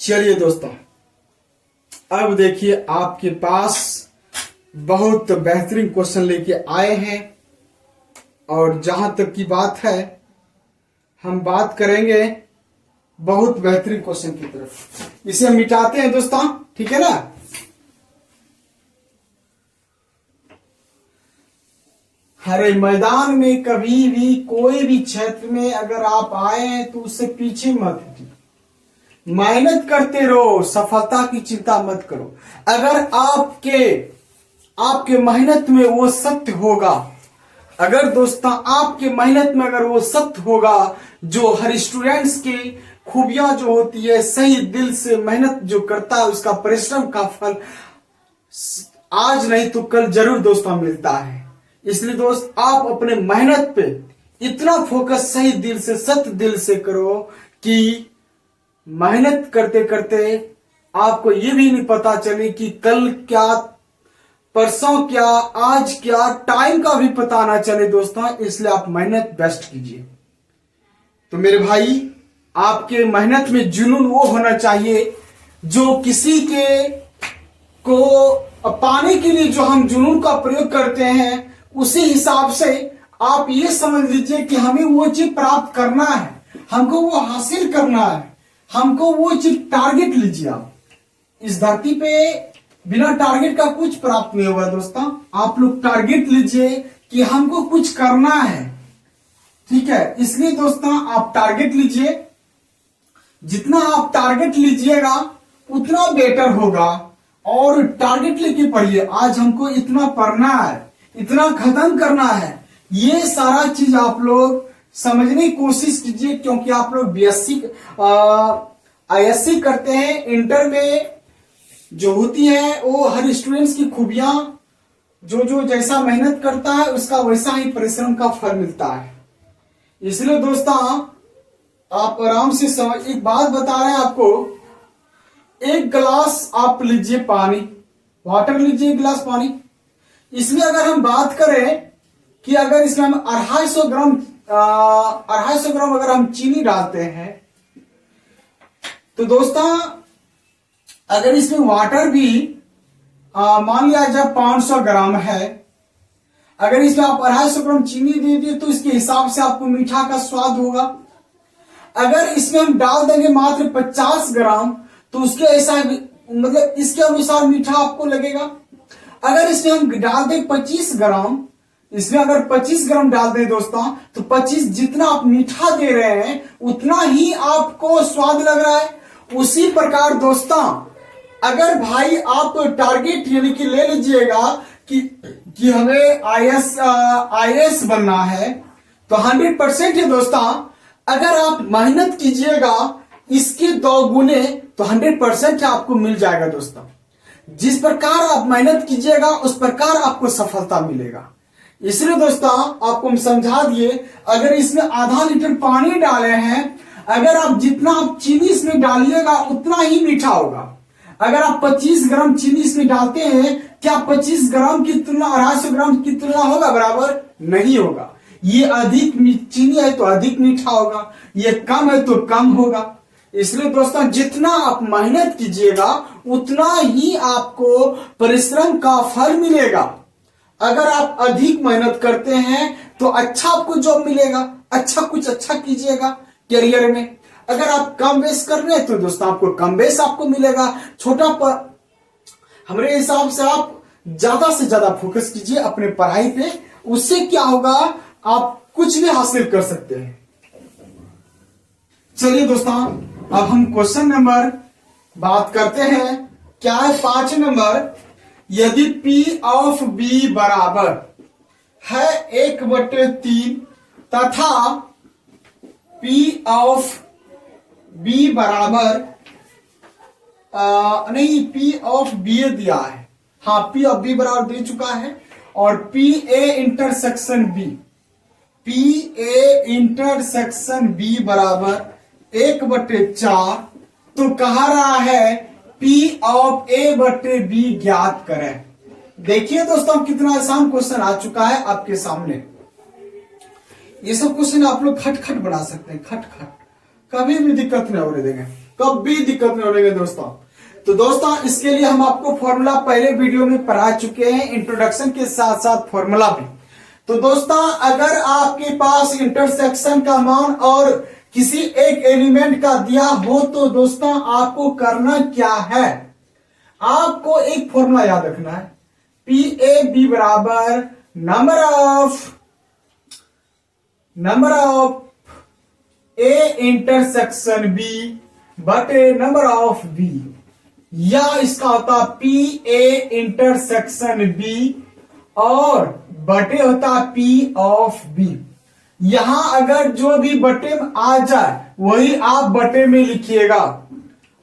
चलिए दोस्तों अब देखिए आपके पास बहुत बेहतरीन क्वेश्चन लेके आए हैं, और जहां तक की बात है हम बात करेंगे बहुत बेहतरीन क्वेश्चन की तरफ। इसे हम मिटाते हैं दोस्तों, ठीक है ना। हरे मैदान में कभी भी कोई भी क्षेत्र में अगर आप आए हैं तो उससे पीछे मत हटिए, मेहनत करते रहो, सफलता की चिंता मत करो। अगर आपके मेहनत में वो सत्य होगा, अगर दोस्तों आपके मेहनत में अगर वो सत्य होगा, जो हर स्टूडेंट्स की खूबियां जो होती है, सही दिल से मेहनत जो करता है उसका परिश्रम का फल आज नहीं तो कल जरूर दोस्तों मिलता है। इसलिए दोस्त आप अपने मेहनत पे इतना फोकस सही दिल से सत्य दिल से करो कि मेहनत करते करते आपको ये भी नहीं पता चले कि कल क्या, परसों क्या, आज क्या, टाइम का भी पता ना चले दोस्तों। इसलिए आप मेहनत बेस्ट कीजिए। तो मेरे भाई आपके मेहनत में जुनून वो होना चाहिए जो किसी के को पाने के लिए जो हम जुनून का प्रयोग करते हैं, उसी हिसाब से आप ये समझ लीजिए कि हमें वो चीज प्राप्त करना है, हमको वो हासिल करना है, हमको वो चीज टारगेट लीजिए। आप इस धरती पे बिना टारगेट का कुछ प्राप्त नहीं होगा दोस्तों। आप लोग टारगेट लीजिए कि हमको कुछ करना है, ठीक है, इसलिए दोस्तों आप टारगेट लीजिए, जितना आप टारगेट लीजिएगा उतना बेटर होगा। और टारगेट लेके पढ़िए, आज हमको इतना पढ़ना है, इतना खत्म करना है, ये सारा चीज आप लोग समझने की कोशिश कीजिए, क्योंकि आप लोग बीएससी आईएससी करते हैं। इंटर में जो होती है वो हर स्टूडेंट्स की खूबियां, जो जो जैसा मेहनत करता है उसका वैसा ही परिश्रम का फल मिलता है। इसलिए दोस्तों आप आराम से समझ, एक बात बता रहे हैं आपको, एक गिलास आप लीजिए पानी, वाटर लीजिए, एक गिलास पानी। इसमें अगर हम बात करें कि अगर इसमें हम 250 ग्राम अगर हम चीनी डालते हैं, तो दोस्तों अगर इसमें वाटर भी मान लिया जाए 500 ग्राम है, अगर इसमें आप 250 ग्राम चीनी दे दिए तो इसके हिसाब से आपको मीठा का स्वाद होगा। अगर इसमें हम डाल देंगे मात्र 50 ग्राम तो उसके ऐसा मतलब इसके अनुसार मीठा आपको लगेगा। अगर इसमें हम डाल दें 25 ग्राम, इसमें अगर 25 ग्राम डाल दें दोस्तों, तो 25 जितना आप मीठा दे रहे हैं उतना ही आपको स्वाद लग रहा है। उसी प्रकार दोस्तों अगर भाई आप टारगेट यानी कि ले लीजिएगा कि हमें आईएएस बनना है, तो 100% है दोस्तों। अगर आप मेहनत कीजिएगा इसके 2 गुने तो 100% आपको मिल जाएगा दोस्तों। जिस प्रकार आप मेहनत कीजिएगा उस प्रकार आपको सफलता मिलेगा। इसलिए दोस्तों आपको हम समझा दिए, अगर इसमें आधा लीटर पानी डाले हैं, अगर आप जितना आप चीनी इसमें डालिएगा उतना ही मीठा होगा। अगर आप 25 ग्राम चीनी इसमें डालते हैं, क्या 25 ग्राम की तुलना 250 ग्राम की तुलना होगा? बराबर नहीं होगा। ये अधिक चीनी है तो अधिक मीठा होगा, ये कम है तो कम होगा। इसलिए दोस्तों जितना आप मेहनत कीजिएगा उतना ही आपको परिश्रम का फल मिलेगा। अगर आप अधिक मेहनत करते हैं तो अच्छा आपको जॉब मिलेगा, कुछ अच्छा कीजिएगा करियर में। अगर आप कम बेस कर रहे हैं तो दोस्तों आपको कम बेस आपको मिलेगा, छोटा पर हमारे हिसाब से आप ज्यादा से ज्यादा फोकस कीजिए अपने पढ़ाई पे, उससे क्या होगा आप कुछ भी हासिल कर सकते हैं। चलिए दोस्तों अब हम क्वेश्चन नंबर बात करते हैं। क्या है 5 नंबर, यदि P ऑफ B बराबर है 1/3 तथा P ऑफ B बराबर नहीं, P ऑफ B दिया है, हाँ P ऑफ B बराबर दे चुका है, और PA इंटरसेक्शन B बराबर 1/4, तो कहा रहा है P ऑफ A/B ज्ञात करें। देखिए दोस्तों कितना आसान क्वेश्चन आ चुका है आपके सामने। ये सब क्वेश्चन आप लोग खट बना सकते हैं, खट, कभी भी दिक्कत नहीं होने देंगे, कभी दिक्कत नहीं होने देंगे दोस्तों। तो दोस्तों इसके लिए हम आपको फॉर्मूला पहले वीडियो में पढ़ा चुके हैं, इंट्रोडक्शन के साथ साथ फॉर्मूला भी। तो दोस्तों अगर आपके पास इंटरसेक्शन का मान और किसी एक एलिमेंट का दिया हो तो दोस्तों आपको करना क्या है, आपको एक फॉर्मूला याद रखना है, PAB बराबर number of A intersection B बटे नंबर ऑफ B, या इसका होता PA इंटरसेक्शन B और बटे होता P ऑफ B। यहां अगर जो भी बटे में आ जाए वही आप बटे में लिखिएगा।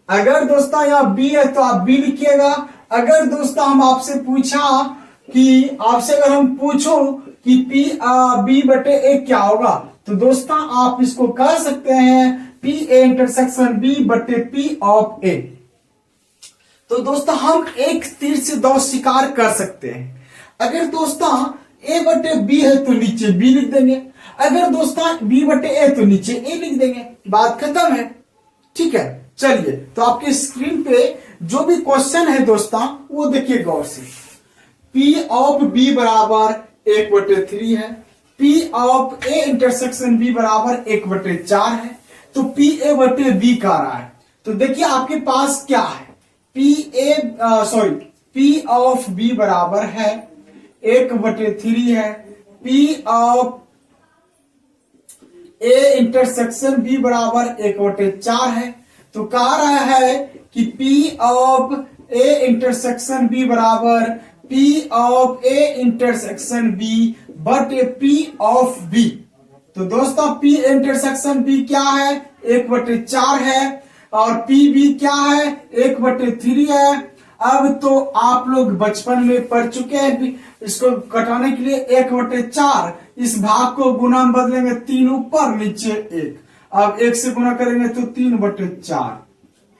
अगर दोस्तों यहां B है तो आप B लिखिएगा। अगर दोस्तों हम आपसे पूछा कि आपसे अगर हम पूछो कि B बटे A क्या होगा, तो दोस्तों आप इसको कह सकते हैं PA इंटरसेक्शन B बटे P ऑफ A। तो दोस्तों हम एक तीर से 2 शिकार कर सकते हैं। अगर दोस्तों A बटे B है तो नीचे B लिख देंगे, अगर दोस्तों B बटे A तो नीचे A लिख देंगे, बात खत्म है। ठीक है, चलिए तो आपके स्क्रीन पे जो भी क्वेश्चन है दोस्तों वो देखिए गौर से। P ऑफ B बराबर 1/3 है, P of A intersection B बराबर 1/4 है, तो PA बटे B का रहा है। तो देखिए आपके पास क्या है, P ऑफ B बराबर है 1/3 है, P of A intersection B बराबर 1/4 है। तो कह रहा है कि P of A intersection B बराबर P of A intersection B बटे P ऑफ बी। तो दोस्तों P इंटरसेक्शन बी क्या है, 1/4 है, और पी बी क्या है, 1/3 है। अब तो आप लोग बचपन में पढ़ चुके हैं, इसको घटाने के लिए 1/4 इस भाग को गुना में बदलेंगे, 3 ऊपर नीचे 1, अब 1 से गुना करेंगे तो 3/4।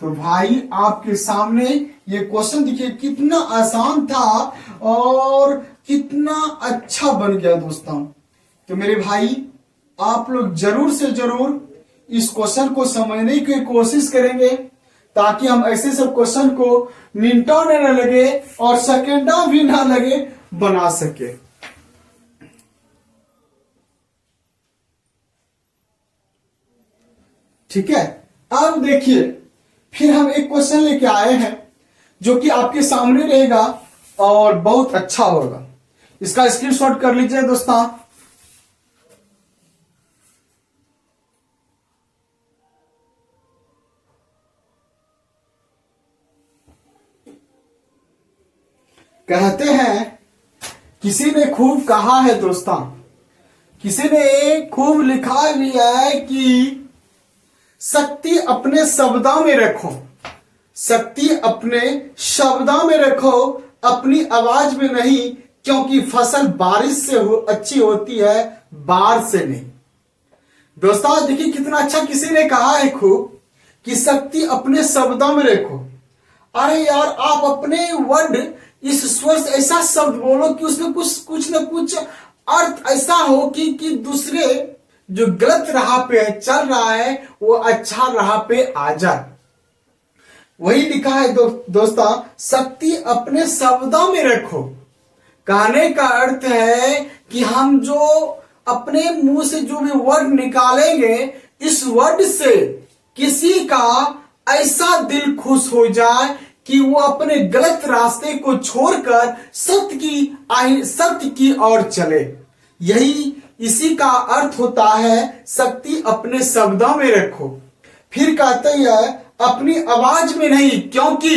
तो भाई आपके सामने ये क्वेश्चन देखिए कितना आसान था और कितना अच्छा बन गया दोस्तों। तो मेरे भाई आप लोग जरूर से जरूर इस क्वेश्चन को समझने की कोशिश करेंगे, ताकि हम ऐसे सब क्वेश्चन को मिनटों में न लगे और सेकेंडों भी ना लगे बना सके। ठीक है, अब देखिए फिर हम एक क्वेश्चन लेके आए हैं जो कि आपके सामने रहेगा और बहुत अच्छा होगा। इसका स्क्रीनशॉट कर लीजिए दोस्तों। कहते हैं किसी ने खूब कहा है दोस्तों, किसी ने खूब लिखा भी है कि शक्ति अपने शब्दों में रखो, शक्ति अपने शब्दों में रखो, अपनी आवाज में नहीं, क्योंकि फसल बारिश से अच्छी होती है, बाढ़ से नहीं। दोस्तों देखिए कितना अच्छा किसी ने कहा है खूब कि शक्ति अपने शब्दों में रखो। अरे यार आप अपने वर्ड इस स्वर से ऐसा शब्द बोलो कि उसमें कुछ न कुछ अर्थ ऐसा हो कि दूसरे जो गलत राह पे चल रहा है वो अच्छा राह पे आ जाए। वही लिखा है दोस्तों, शक्ति अपने शब्दों में रखो। कहने का अर्थ है कि हम जो अपने मुंह से जो भी वर्ड निकालेंगे, इस वर्ड से किसी का ऐसा दिल खुश हो जाए कि वो अपने गलत रास्ते को छोड़कर सत्य की ओर चले। यही इसी का अर्थ होता है शक्ति अपने शब्दों में रखो। फिर कहते हैं अपनी आवाज में नहीं, क्योंकि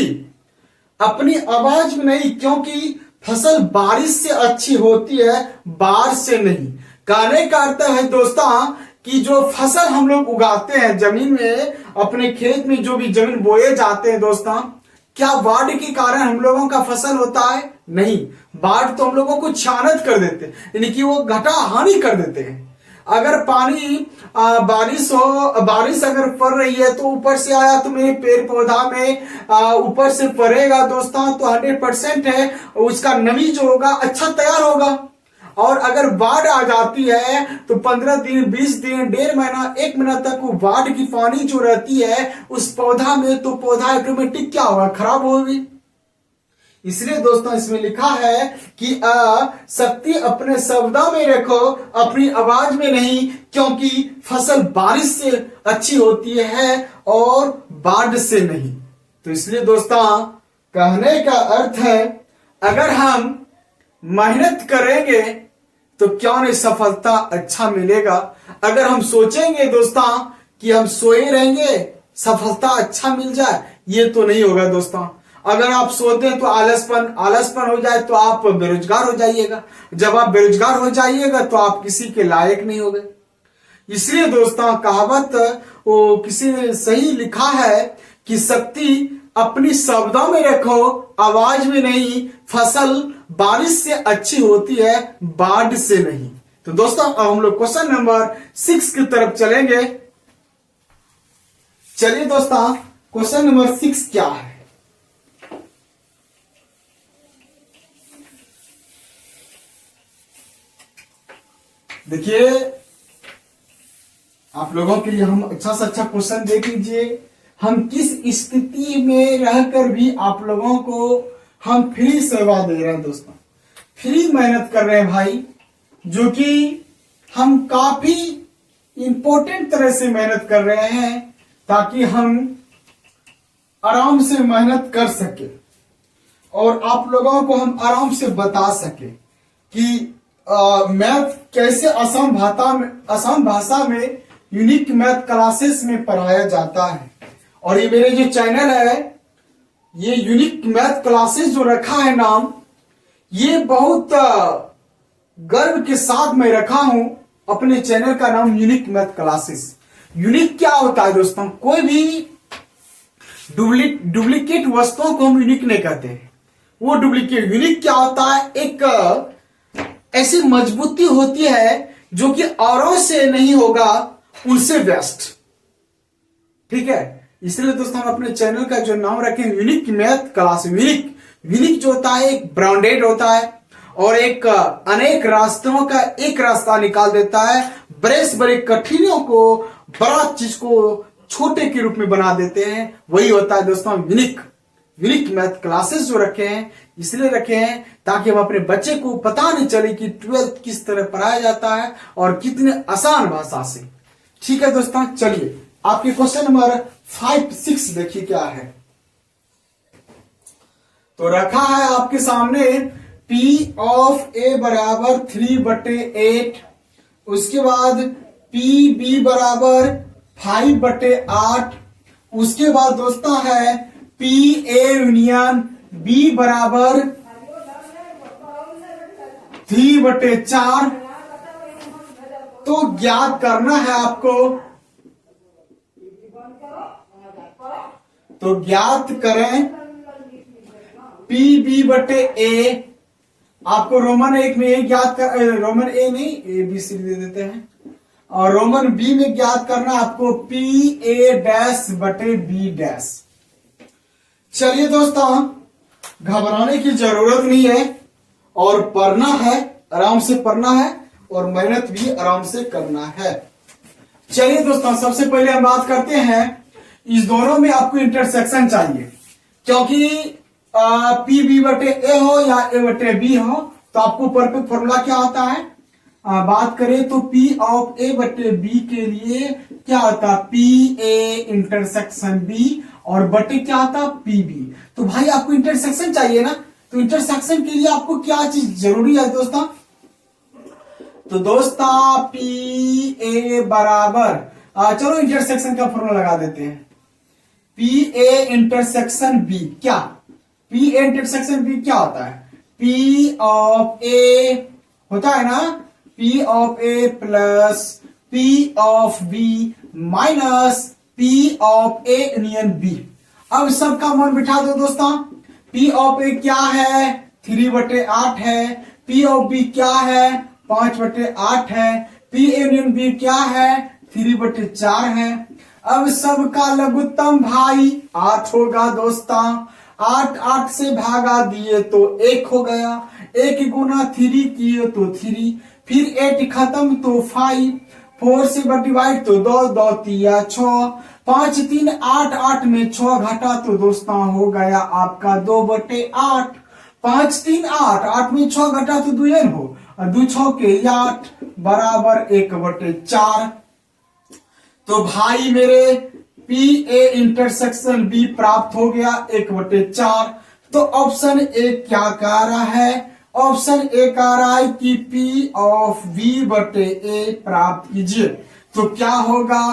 अपनी आवाज में नहीं, क्योंकि फसल बारिश से अच्छी होती है, बाढ़ से नहीं। कहने का अर्थ है दोस्तों कि जो फसल हम लोग उगाते हैं जमीन में, अपने खेत में जो भी जमीन बोए जाते हैं दोस्तों, क्या बाढ़ के कारण हम लोगों का फसल होता है? नहीं, बाढ़ तो हम लोगों को क्षानित कर देते हैं, यानी कि वो घटा हानि कर देते हैं। अगर पानी बारिश अगर पड़ रही है तो ऊपर से आया तो मेरे पेड़ पौधा में ऊपर से पड़ेगा दोस्तों, तो 100% है उसका नमी जो होगा अच्छा तैयार होगा। और अगर बाढ़ आ जाती है तो 15 दिन 20 दिन 1.5 महीना 1 महीना तक वो बाढ़ की पानी जो रहती है उस पौधा में, तो पौधा ऑटोमेटिक क्या होगा, खराब होगी। इसलिए दोस्तों इसमें लिखा है कि शक्ति अपने शब्दों में रखो, अपनी आवाज में नहीं, क्योंकि फसल बारिश से अच्छी होती है और बाढ़ से नहीं। तो इसलिए दोस्तों कहने का अर्थ है अगर हम मेहनत करेंगे तो क्यों नहीं सफलता अच्छा मिलेगा। अगर हम सोचेंगे दोस्तों कि हम सोए रहेंगे सफलता अच्छा मिल जाए, ये तो नहीं होगा दोस्तों। अगर आप सोते हैं तो आलसपन हो जाए तो आप बेरोजगार हो जाइएगा। जब आप बेरोजगार हो जाइएगा तो आप किसी के लायक नहीं होगे। इसलिए दोस्तों कहावत वो किसी ने सही लिखा है कि शक्ति अपनी शब्दों में रखो, आवाज में नहीं, फसल बारिश से अच्छी होती है, बाढ़ से नहीं। तो दोस्तों अब हम लोग क्वेश्चन नंबर 6 की तरफ चलेंगे। चलिए दोस्तों क्वेश्चन नंबर 6 क्या है। देखिए आप लोगों के लिए हम अच्छा से अच्छा क्वेश्चन देख लीजिए। हम किस स्थिति में रहकर भी आप लोगों को हम फ्री सेवा दे रहे हैं दोस्तों, फ्री मेहनत कर रहे हैं भाई, जो कि हम काफी इंपॉर्टेंट तरह से मेहनत कर रहे हैं ताकि हम आराम से मेहनत कर सके और आप लोगों को हम आराम से बता सके कि मैथ कैसे आसान भाषा में यूनिक मैथ क्लासेस में पढ़ाया जाता है। और ये मेरे जो चैनल है, ये यूनिक मैथ क्लासेस जो रखा है नाम, ये बहुत गर्व के साथ मैं रखा हूं। अपने चैनल का नाम यूनिक मैथ क्लासेस। यूनिक क्या होता है दोस्तों? कोई भी डुप्लीकेट वस्तुओं को हम यूनिक नहीं कहते हैं, वो डुप्लीकेट। यूनिक क्या होता है? एक ऐसी मजबूती होती है जो कि औरों से नहीं होगा, उनसे बेस्ट। ठीक है, इसलिए दोस्तों हम अपने चैनल का जो नाम रखें यूनिक मैथ क्लास। यूनिक जो होता है एक ब्रांडेड होता है और एक अनेक रास्तों का एक रास्ता निकाल देता है। बड़े कठिनों को, बड़ा चीज को छोटे के रूप में बना देते हैं, वही होता है दोस्तों यूनिक मैथ क्लासेस जो रखे हैं। इसलिए रखे हैं ताकि हम अपने बच्चे को पता नहीं चले कि 12th किस तरह पढ़ाया जाता है और कितने आसान भाषा से। ठीक है दोस्तों, चलिए आपके क्वेश्चन नंबर 5, 6 देखिए क्या है। तो रखा है आपके सामने P ऑफ A बराबर 3/8, उसके बाद PB बराबर 5/8, उसके बाद दोस्तों है PA यूनियन B बराबर 3/4। तो ज्ञात करना है आपको, तो ज्ञात करें PB/A। आपको रोमन 1 में एक ज्ञात कर, रोमन A नहीं, ABC दे देते हैं, और रोमन B में ज्ञात करना आपको PA'/B'। चलिए दोस्तों, घबराने की जरूरत नहीं है और पढ़ना है, आराम से पढ़ना है और मेहनत भी आराम से करना है। चलिए दोस्तों, सबसे पहले हम बात करते हैं, इस दोनों में आपको इंटरसेक्शन चाहिए, क्योंकि PB/A हो या A/B हो, तो आपको परफेक्ट फॉर्मूला क्या होता है? बात करें तो P ऑफ A/B के लिए क्या होता है? PA इंटरसेक्शन B, और बटे क्या होता है? PB। तो भाई आपको इंटरसेक्शन चाहिए ना, तो इंटरसेक्शन के लिए आपको क्या चीज जरूरी है दोस्तों? तो दोस्तों PA बराबर, चलो इंटरसेक्शन का फॉर्मूला लगा देते हैं। PA इंटरसेक्शन B क्या? PA इंटरसेक्शन B क्या होता है? P ऑफ A होता है ना, P of A plus P of B minus P of A union B। अब सबका मान बिठा दो दोस्तों। P ऑफ A क्या है? 3/8 है। P ऑफ B क्या है? 5/8 है। P A यूनियन B क्या है? 3/4 है। अब सबका लघुत्तम भाई 8 होगा दोस्तों। 8 से भागा दिए तो 1 हो गया, 1 गुना 3 किए तो 3, फिर 8 खत्म तो 5, 4 से डिवाइड तो 2, 2 3 6, 5 3 8, 8 में 6 घटा तो दोस्तों हो गया आपका 2/8। 5 3 8, 8 में 6 घटा तो 2 हो, और 2 6 के 8 बराबर 1/4। तो भाई मेरे PA इंटरसेक्शन B प्राप्त हो गया 1/4। तो ऑप्शन ए क्या कह रहा है? ऑप्शन ए कह रहा है कि P ऑफ B/A प्राप्त कीजिए। तो क्या होगा?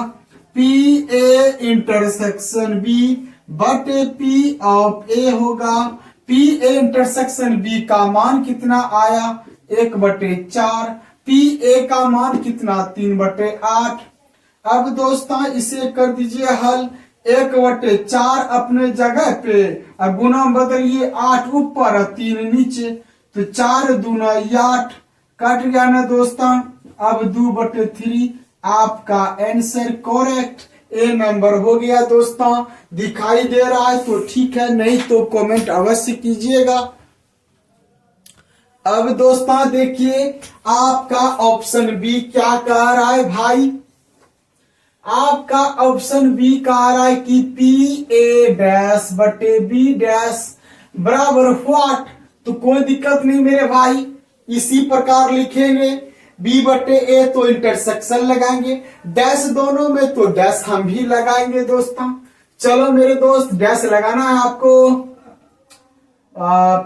PA इंटरसेक्शन B बटे P ऑफ A होगा। PA इंटरसेक्शन B का मान कितना आया? 1/4। PA का मान कितना? 3/8। अब दोस्तों इसे कर दीजिए हल। 1/4 अपने जगह पे, अब गुना बदलिए, 8 ऊपर और 3 नीचे, तो 4 दूना 8 कट गया ना दोस्तों। अब 2/3 आपका आंसर करेक्ट ए नंबर हो गया दोस्तों। दिखाई दे रहा है तो ठीक है, नहीं तो कमेंट अवश्य कीजिएगा। अब दोस्तों देखिए आपका ऑप्शन बी क्या कह रहा है भाई? आपका ऑप्शन बी कह रहा है कि PA'/B' बराबर व्हाट? तो कोई दिक्कत नहीं मेरे भाई, इसी प्रकार लिखेंगे। B/A तो इंटरसेक्शन लगाएंगे, डैश दोनों में तो डैश हम भी लगाएंगे दोस्तों। चलो मेरे दोस्त, डैश लगाना है आपको।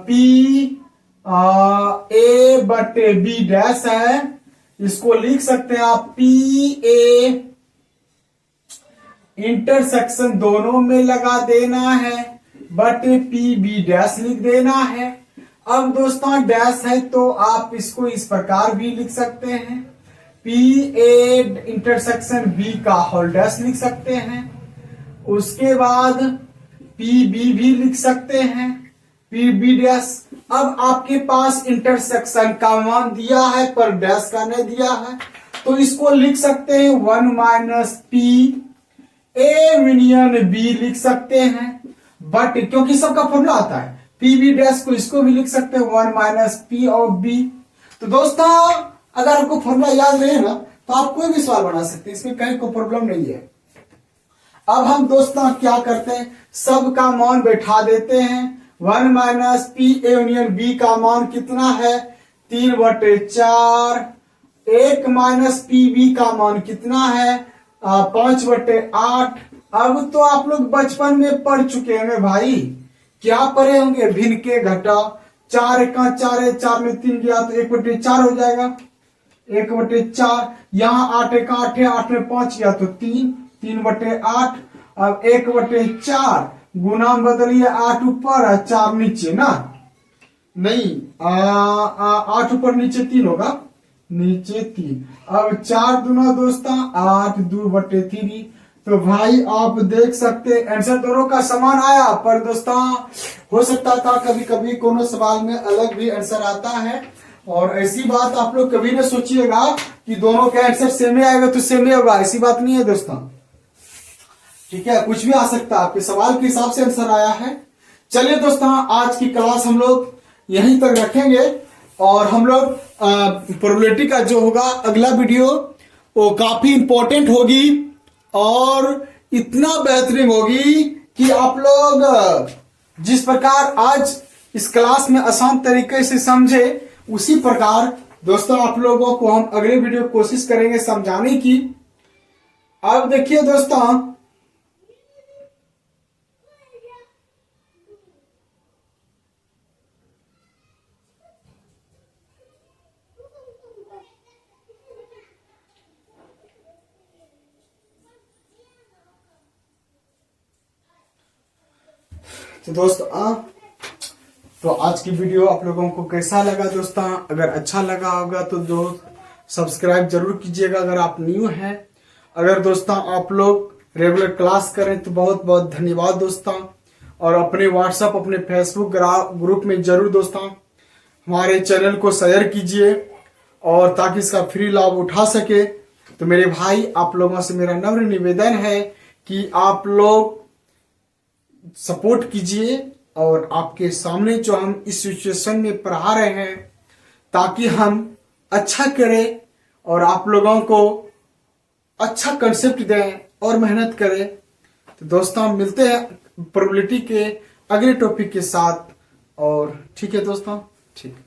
PA/B' है, इसको लिख सकते हैं आप PA इंटरसेक्शन दोनों में लगा देना है, बट पी बी डैश लिख देना है। अब दोस्तों डैश है तो आप इसको इस प्रकार भी लिख सकते हैं, पी ए इंटरसेक्शन बी का होल डैश लिख सकते हैं। उसके बाद पी बी भी लिख सकते हैं, पी बी डैश। अब आपके पास इंटरसेक्शन का मान दिया है पर डैश का नहीं दिया है, तो इसको लिख सकते हैं 1 minus P A union B लिख सकते हैं। बट क्योंकि सबका फॉर्मूला आता है, पी बी डैश को इसको भी लिख सकते हैं 1 माइनस पी ऑफ बी। तो दोस्तों अगर आपको फॉर्मूला याद रहे ना तो आप कोई भी सवाल बना सकते हैं, इसमें कहीं कोई प्रॉब्लम नहीं है। अब हम दोस्तों क्या करते हैं, सबका मान बैठा देते हैं। 1 minus P A union B का मान कितना है, 3/4। 1 माइनस पी बी का मान कितना है, 5/8। अब तो आप लोग बचपन में पढ़ चुके हैं भाई, क्या पढ़े होंगे, भिन्न के घटा। 4 का 4 है, 4 में 3 गया तो 1/4 हो जाएगा, 1/4। यहाँ 8 का 8 है, 8 में 5 गया तो 3, 3/8। अब 1/4 गुना बदलिए, 8 ऊपर 4 नीचे ना, नहीं 8 ऊपर नीचे 3 होगा, नीचे 3। अब 4 दूना दोस्तों 8, 2/3। तो भाई आप देख सकते आंसर दोनों का समान आया, पर दोस्तों हो सकता था कभी कभी कोनो सवाल में अलग भी आंसर आता है। और ऐसी बात आप लोग कभी न सोचिएगा कि दोनों का आंसर सेम ही आएगा तो सेम ही होगा, ऐसी बात नहीं है दोस्तों, ठीक है। कुछ भी आ सकता है, आपके सवाल के हिसाब से आंसर आया है। चलिए दोस्तों आज की क्लास हम लोग यहीं तक रखेंगे, और हम लोग प्रोबेबिलिटी का जो होगा अगला वीडियो वो काफी इंपॉर्टेंट होगी और इतना बेहतरीन होगी कि आप लोग जिस प्रकार आज इस क्लास में आसान तरीके से समझे, उसी प्रकार दोस्तों आप लोगों को हम अगले वीडियो कोशिश करेंगे समझाने की। अब देखिए दोस्तों, तो दोस्तों तो आज की वीडियो आप लोगों को कैसा लगा दोस्तों, अगर अच्छा लगा होगा तो दोस्त सब्सक्राइब जरूर कीजिएगा अगर आप न्यू हैं। अगर दोस्तों आप लोग रेगुलर क्लास करें तो बहुत बहुत धन्यवाद दोस्तों। और अपने व्हाट्सएप अपने फेसबुक ग्रुप में जरूर दोस्तों हमारे चैनल को शेयर कीजिए, और ताकि इसका फ्री लाभ उठा सके। तो मेरे भाई आप लोगों से मेरा नम्र निवेदन है कि आप लोग सपोर्ट कीजिए, और आपके सामने जो हम इस सिचुएशन में पढ़ा रहे हैं ताकि हम अच्छा करें और आप लोगों को अच्छा कंसेप्ट दें और मेहनत करें। तो दोस्तों मिलते हैं प्रोबेबिलिटी के अगले टॉपिक के साथ, और ठीक है दोस्तों, ठीक।